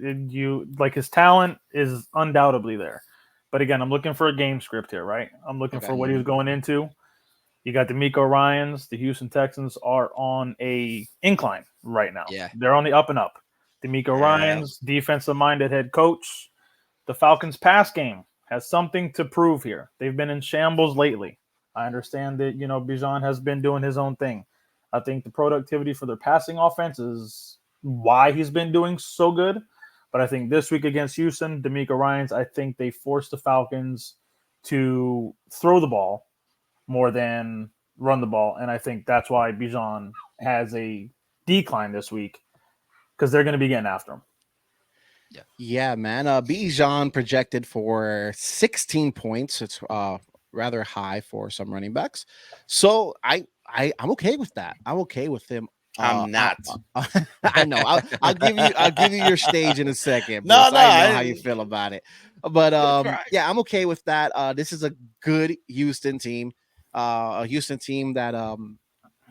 his talent is undoubtedly there. But again, I'm looking for a game script here, right? I'm looking for what he was going into. You got DeMeco Ryans. The Houston Texans are on a incline right now. Yeah. They're on the up and up. DeMeco Ryans, defensive-minded head coach. The Falcons' pass game has something to prove here. They've been in shambles lately. I understand that, Bijan has been doing his own thing. I think the productivity for their passing offense is why he's been doing so good. But I think this week against Houston, DeMeco Ryans, I think they forced the Falcons to throw the ball more than run the ball. And I think that's why Bijan has a decline this week, because they're going to be getting after him. Yeah, man. Bijan projected for 16 points. It's rather high for some running backs. So I'm okay with that. I'm okay with him. I'm not. I know. I'll give you your stage in a second. No, I know how you feel about it. But yeah, I'm okay with that. This is a good Houston team. A Houston team that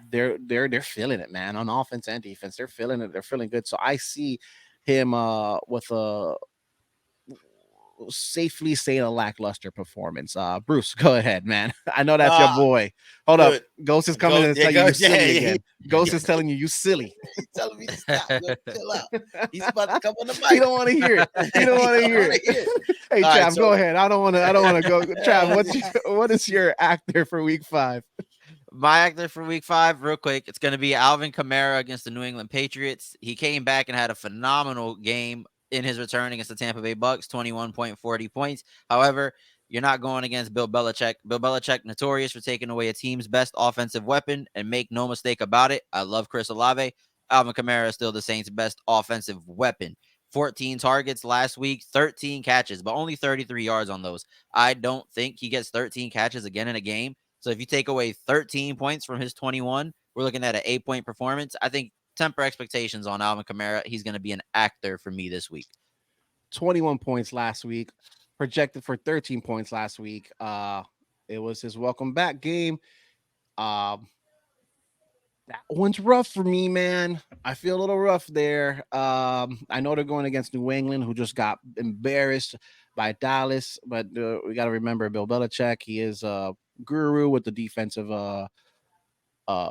they're feeling it, man, on offense and defense. They're feeling it. They're feeling good. So I see him with a safely say a lackluster performance. Bruce, go ahead, man. I know that's your boy. Hold up. Ghost is coming and telling you silly again. Ghost is telling you silly. He's telling me to stop. Chill out. He's about to come on the mic. He don't want to hear it. He don't want to hear it. Hey, Trav, go ahead. I don't want to go. Trav, what is your actor for week 5? My actor for week 5, real quick, it's going to be Alvin Kamara against the New England Patriots. He came back and had a phenomenal game in his return against the Tampa Bay Bucks, 21.40 points. However, you're not going against Bill Belichick. Bill Belichick, notorious for taking away a team's best offensive weapon, and make no mistake about it, I love Chris Olave. Alvin Kamara is still the Saints' best offensive weapon. 14 targets last week, 13 catches, but only 33 yards on those. I don't think he gets 13 catches again in a game. So if you take away 13 points from his 21, we're looking at an 8-point performance. I think temper expectations on Alvin Kamara. He's going to be an actor for me this week. 21 points last week, projected for 13 points last week. It was his welcome back game. That one's rough for me, man. I feel a little rough there. I know they're going against New England, who just got embarrassed by Dallas, but we got to remember Bill Belichick. He is a guru with the defensive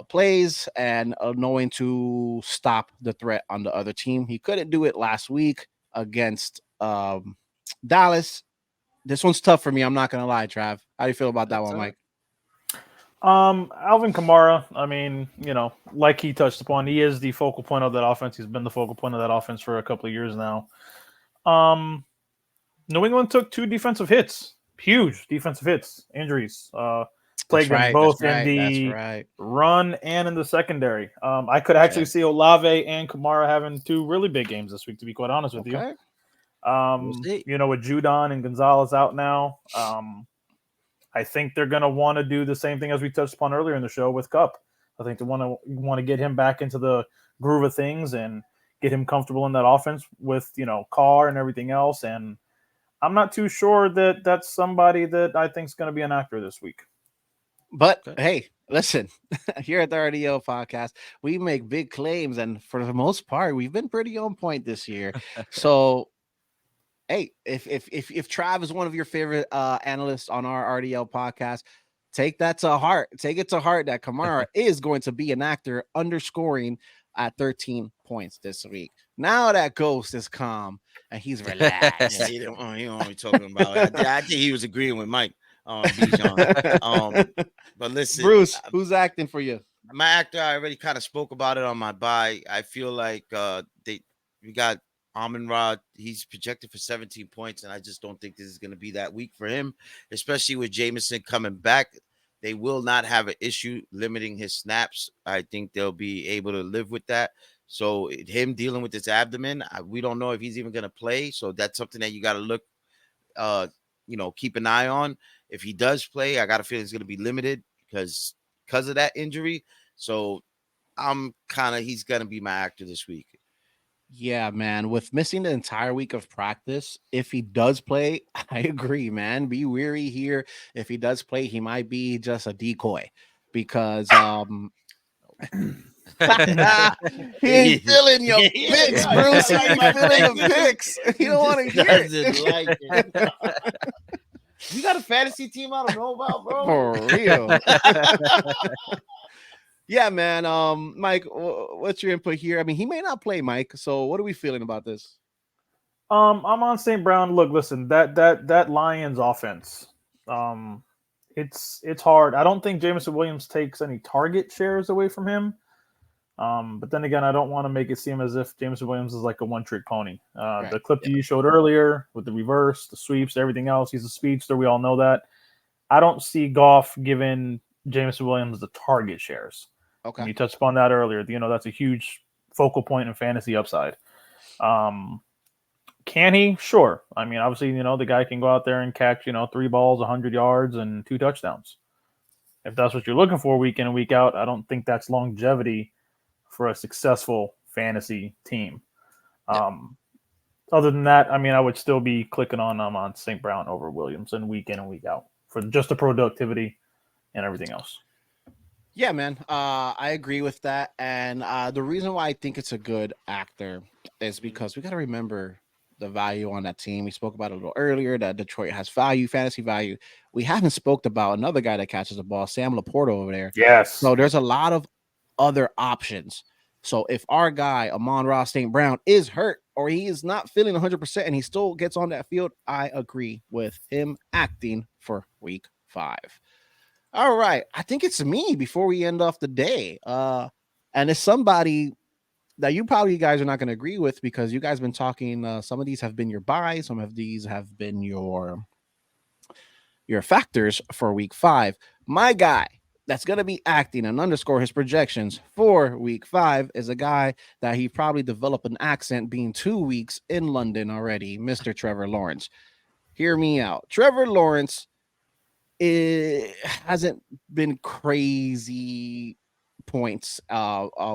plays and knowing to stop the threat on the other team. He couldn't do it last week against Dallas. This one's tough for me. I'm not gonna lie, Trav. How do you feel about that one, Mike? Alvin Kamara, I mean, like he touched upon, he is the focal point of that offense. He's been the focal point of that offense for a couple of years now. New England took 2 defensive hits, huge defensive hits, injuries, plagued them both in the run and in the secondary. I could actually see Olave and Kamara having 2 really big games this week, to be quite honest with you. With Judon and Gonzalez out now, I think they're going to want to do the same thing as we touched upon earlier in the show with Kupp. I think they want to get him back into the groove of things and get him comfortable in that offense with, Carr and everything else. And I'm not too sure that that's somebody that I think is going to be an actor this week. But hey, listen, here at the RDL podcast, we make big claims. And for the most part, we've been pretty on point this year. So, hey, if Trav is one of your favorite analysts on our RDL podcast, take that to heart. Take it to heart that Kamara is going to be an actor underscoring at 13 points this week. Now that Ghost is calm and he's relaxed. You know what we're talking about. I think he was agreeing with Mike. But listen, Bruce, who's acting for you? My actor, I already kind of spoke about it on my bye. I feel like we got Amon-Ra, he's projected for 17 points, and I just don't think this is going to be that week for him, especially with Jameson coming back. They will not have an issue limiting his snaps. I think they'll be able to live with that. So him dealing with his abdomen, we don't know if he's even going to play. So that's something that you got to look, keep an eye on. If he does play, I got a feeling he's going to be limited because of that injury. So he's going to be my actor this week. Yeah, man. With missing the entire week of practice, if he does play, I agree, man. Be weary here. If he does play, he might be just a decoy because he ain't feeling your picks, Bruce. He ain't feeling your picks. You don't want to hear it. You got a fantasy team I don't know about, bro? For real. Yeah, man. Mike, what's your input here? I mean, he may not play, Mike. So what are we feeling about this? I'm on St. Brown. Look, listen, that Lions offense, it's hard. I don't think Jameson Williams takes any target shares away from him. But then again, I don't want to make it seem as if Jameson Williams is like a one-trick pony. The clip that you showed earlier with the reverse, the sweeps, everything else, he's a speedster. We all know that. I don't see Goff giving Jameson Williams the target shares. Okay. And you touched upon that earlier. That's a huge focal point in fantasy upside. Can he? Sure. I mean, obviously, the guy can go out there and catch, 3 balls, 100 yards, and 2 touchdowns. If that's what you're looking for week in and week out, I don't think that's longevity for a successful fantasy team. Other than that, I mean, I would still be clicking on St. Brown over Williams and week in and week out for just the productivity and everything else. Yeah, man. I agree with that. And the reason why I think it's a good actor is because we got to remember the value on that team. We spoke about it a little earlier that Detroit has value, fantasy value. We haven't spoke about another guy that catches the ball, Sam Laporta over there. Yes. So there's a lot of other options. So if our guy, Amon-Ra St. Brown, is hurt or he is not feeling 100% and he still gets on that field, I agree with him acting for week 5. All right. I think it's me before we end off the day. And it's somebody that you guys are not going to agree with because you guys have been talking. Some of these have been your buys. Some of these have been your factors for week 5. My guy that's going to be acting and underscore his projections for week 5 is a guy that he probably developed an accent being 2 weeks in London already, Mr. Trevor Lawrence. Hear me out. Trevor Lawrence hasn't been crazy points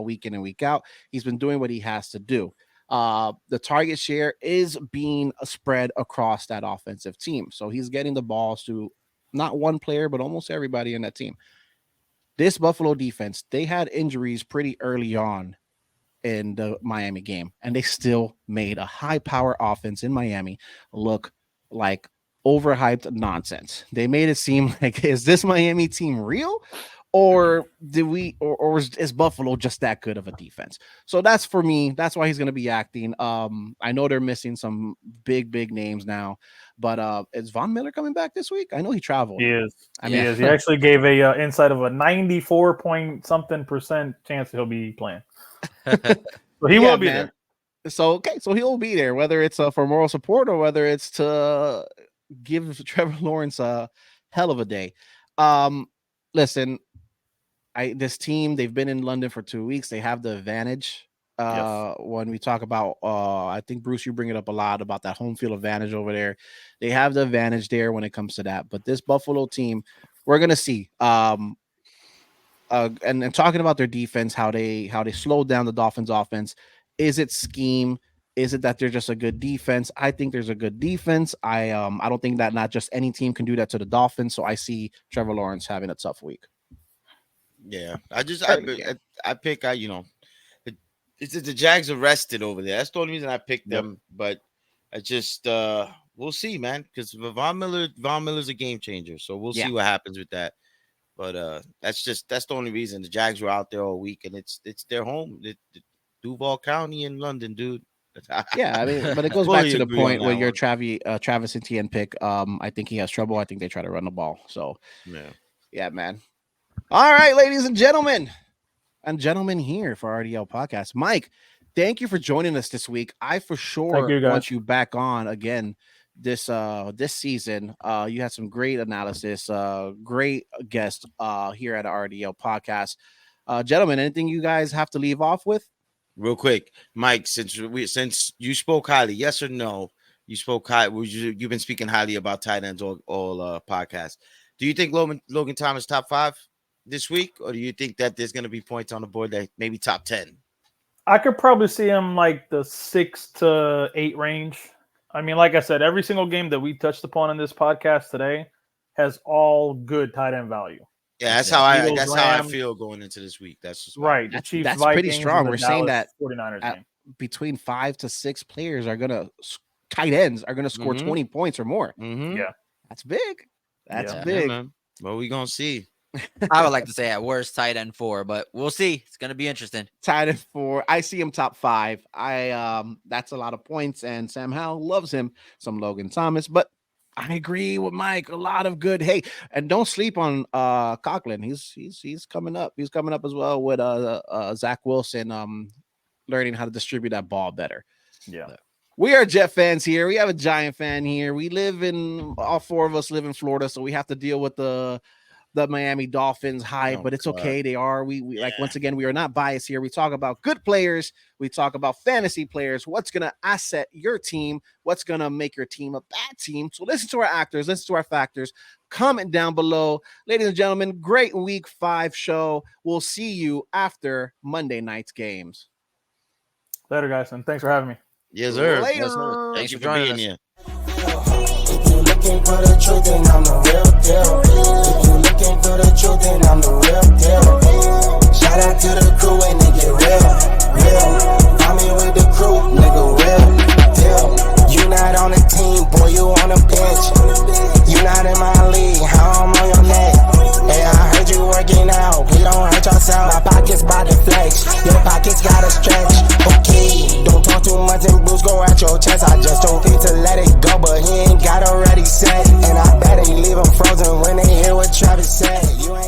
week in and week out. He's been doing what he has to do. The target share is being spread across that offensive team. So he's getting the balls to not one player, but almost everybody in that team. This Buffalo defense, they had injuries pretty early on in the Miami game, and they still made a high-power offense in Miami look like overhyped nonsense. They made it seem like, is this Miami team real? or is Buffalo just that good of a defense? So that's for me. That's why he's going to be acting. I know they're missing some big names now, but is Von Miller coming back this week? I know he traveled. He is. I mean, he is. He actually gave a insight of a 94% chance he'll be playing. So he will be there. So so he'll be there, whether it's for moral support or whether it's to give Trevor Lawrence a hell of a day. Listen, this team, they've been in London for 2 weeks. They have the advantage. When we talk about, I think Bruce, you bring it up a lot about that home field advantage over there. They have the advantage there when it comes to that. But this Buffalo team, we're gonna see. And talking about their defense, how they slowed down the Dolphins' offense. Is it scheme? Is it that they're just a good defense? I think there's a good defense. I don't think that not just any team can do that to the Dolphins. So I see Trevor Lawrence having a tough week. Yeah, I pick it's the Jags are rested over there. That's the only reason I picked them. But I just we'll see, man, because Von Miller's a game changer. So we'll see what happens with that. But that's the only reason. The Jags were out there all week, and it's their home. Duval County in London, dude. Yeah, I mean, but it goes back to the point where your Travis Etienne pick. I think he has trouble. I think they try to run the ball. So yeah, man. All right, ladies and gentlemen here for RDL Podcast. Mike, thank you for joining us this week. I for sure want you back on again this season. You had some great analysis, great guest here at the RDL Podcast. Gentlemen, anything you guys have to leave off with? Real quick, Mike, since you spoke highly, yes or no? You spoke high. You've been speaking highly about tight ends all podcasts. Do you think Logan Thomas top 5 this week, or do you think that there's going to be points on the board that maybe top 10? I could probably see him like the 6 to 8 range. I mean, like I said, every single game that we touched upon in this podcast today has all good tight end value. Yeah, that's how I feel going into this week. That's just right. The Chiefs, that's Vikings, pretty strong. We're saying that 49ers game. Between 5 to 6 players tight ends are gonna score 20 points or more. Mm-hmm. Yeah, that's big. That's big. Man. Well, we gonna see. I would like to say at worst tight end 4, but we'll see. It's gonna be interesting. Tight end 4. I see him top 5. That's a lot of points, and Sam Howell loves him. Some Logan Thomas, but I agree with Mike. A lot of good. Hey, and don't sleep on Conklin. He's coming up. He's coming up as well with Zach Wilson learning how to distribute that ball better. Yeah. We are Jet fans here. We have a Giant fan here. All 4 of us live in Florida, so we have to deal with the Miami Dolphins hype, but it's okay. They are. We like, once again, we are not biased here. We talk about good players. We talk about fantasy players. What's going to asset your team? What's going to make your team a bad team? So listen to our actors, listen to our factors. Comment down below. Ladies and gentlemen, great week 5 show. We'll see you after Monday night's games. Later, guys, and thanks for having me. Yes, sir. Later. Yes, sir. Thanks for joining us. If you looking for the truth, then I'm the real deal. If you looking for the truth, then I'm the real deal. Shout out to the crew and they get real. Find me with the crew, nigga, real deal. You not on the team, boy, you on the bench. You not in my league, how I'm on your neck. Hey, I heard you working out, we don't hurt yourself. My pockets by the flex, your pockets gotta stretch. Okay, don't talk too much and Bruce go at your chest. I just told him to let it go, but he ain't got already set. And I bet he leave him frozen when they hear what Travis said. You ain't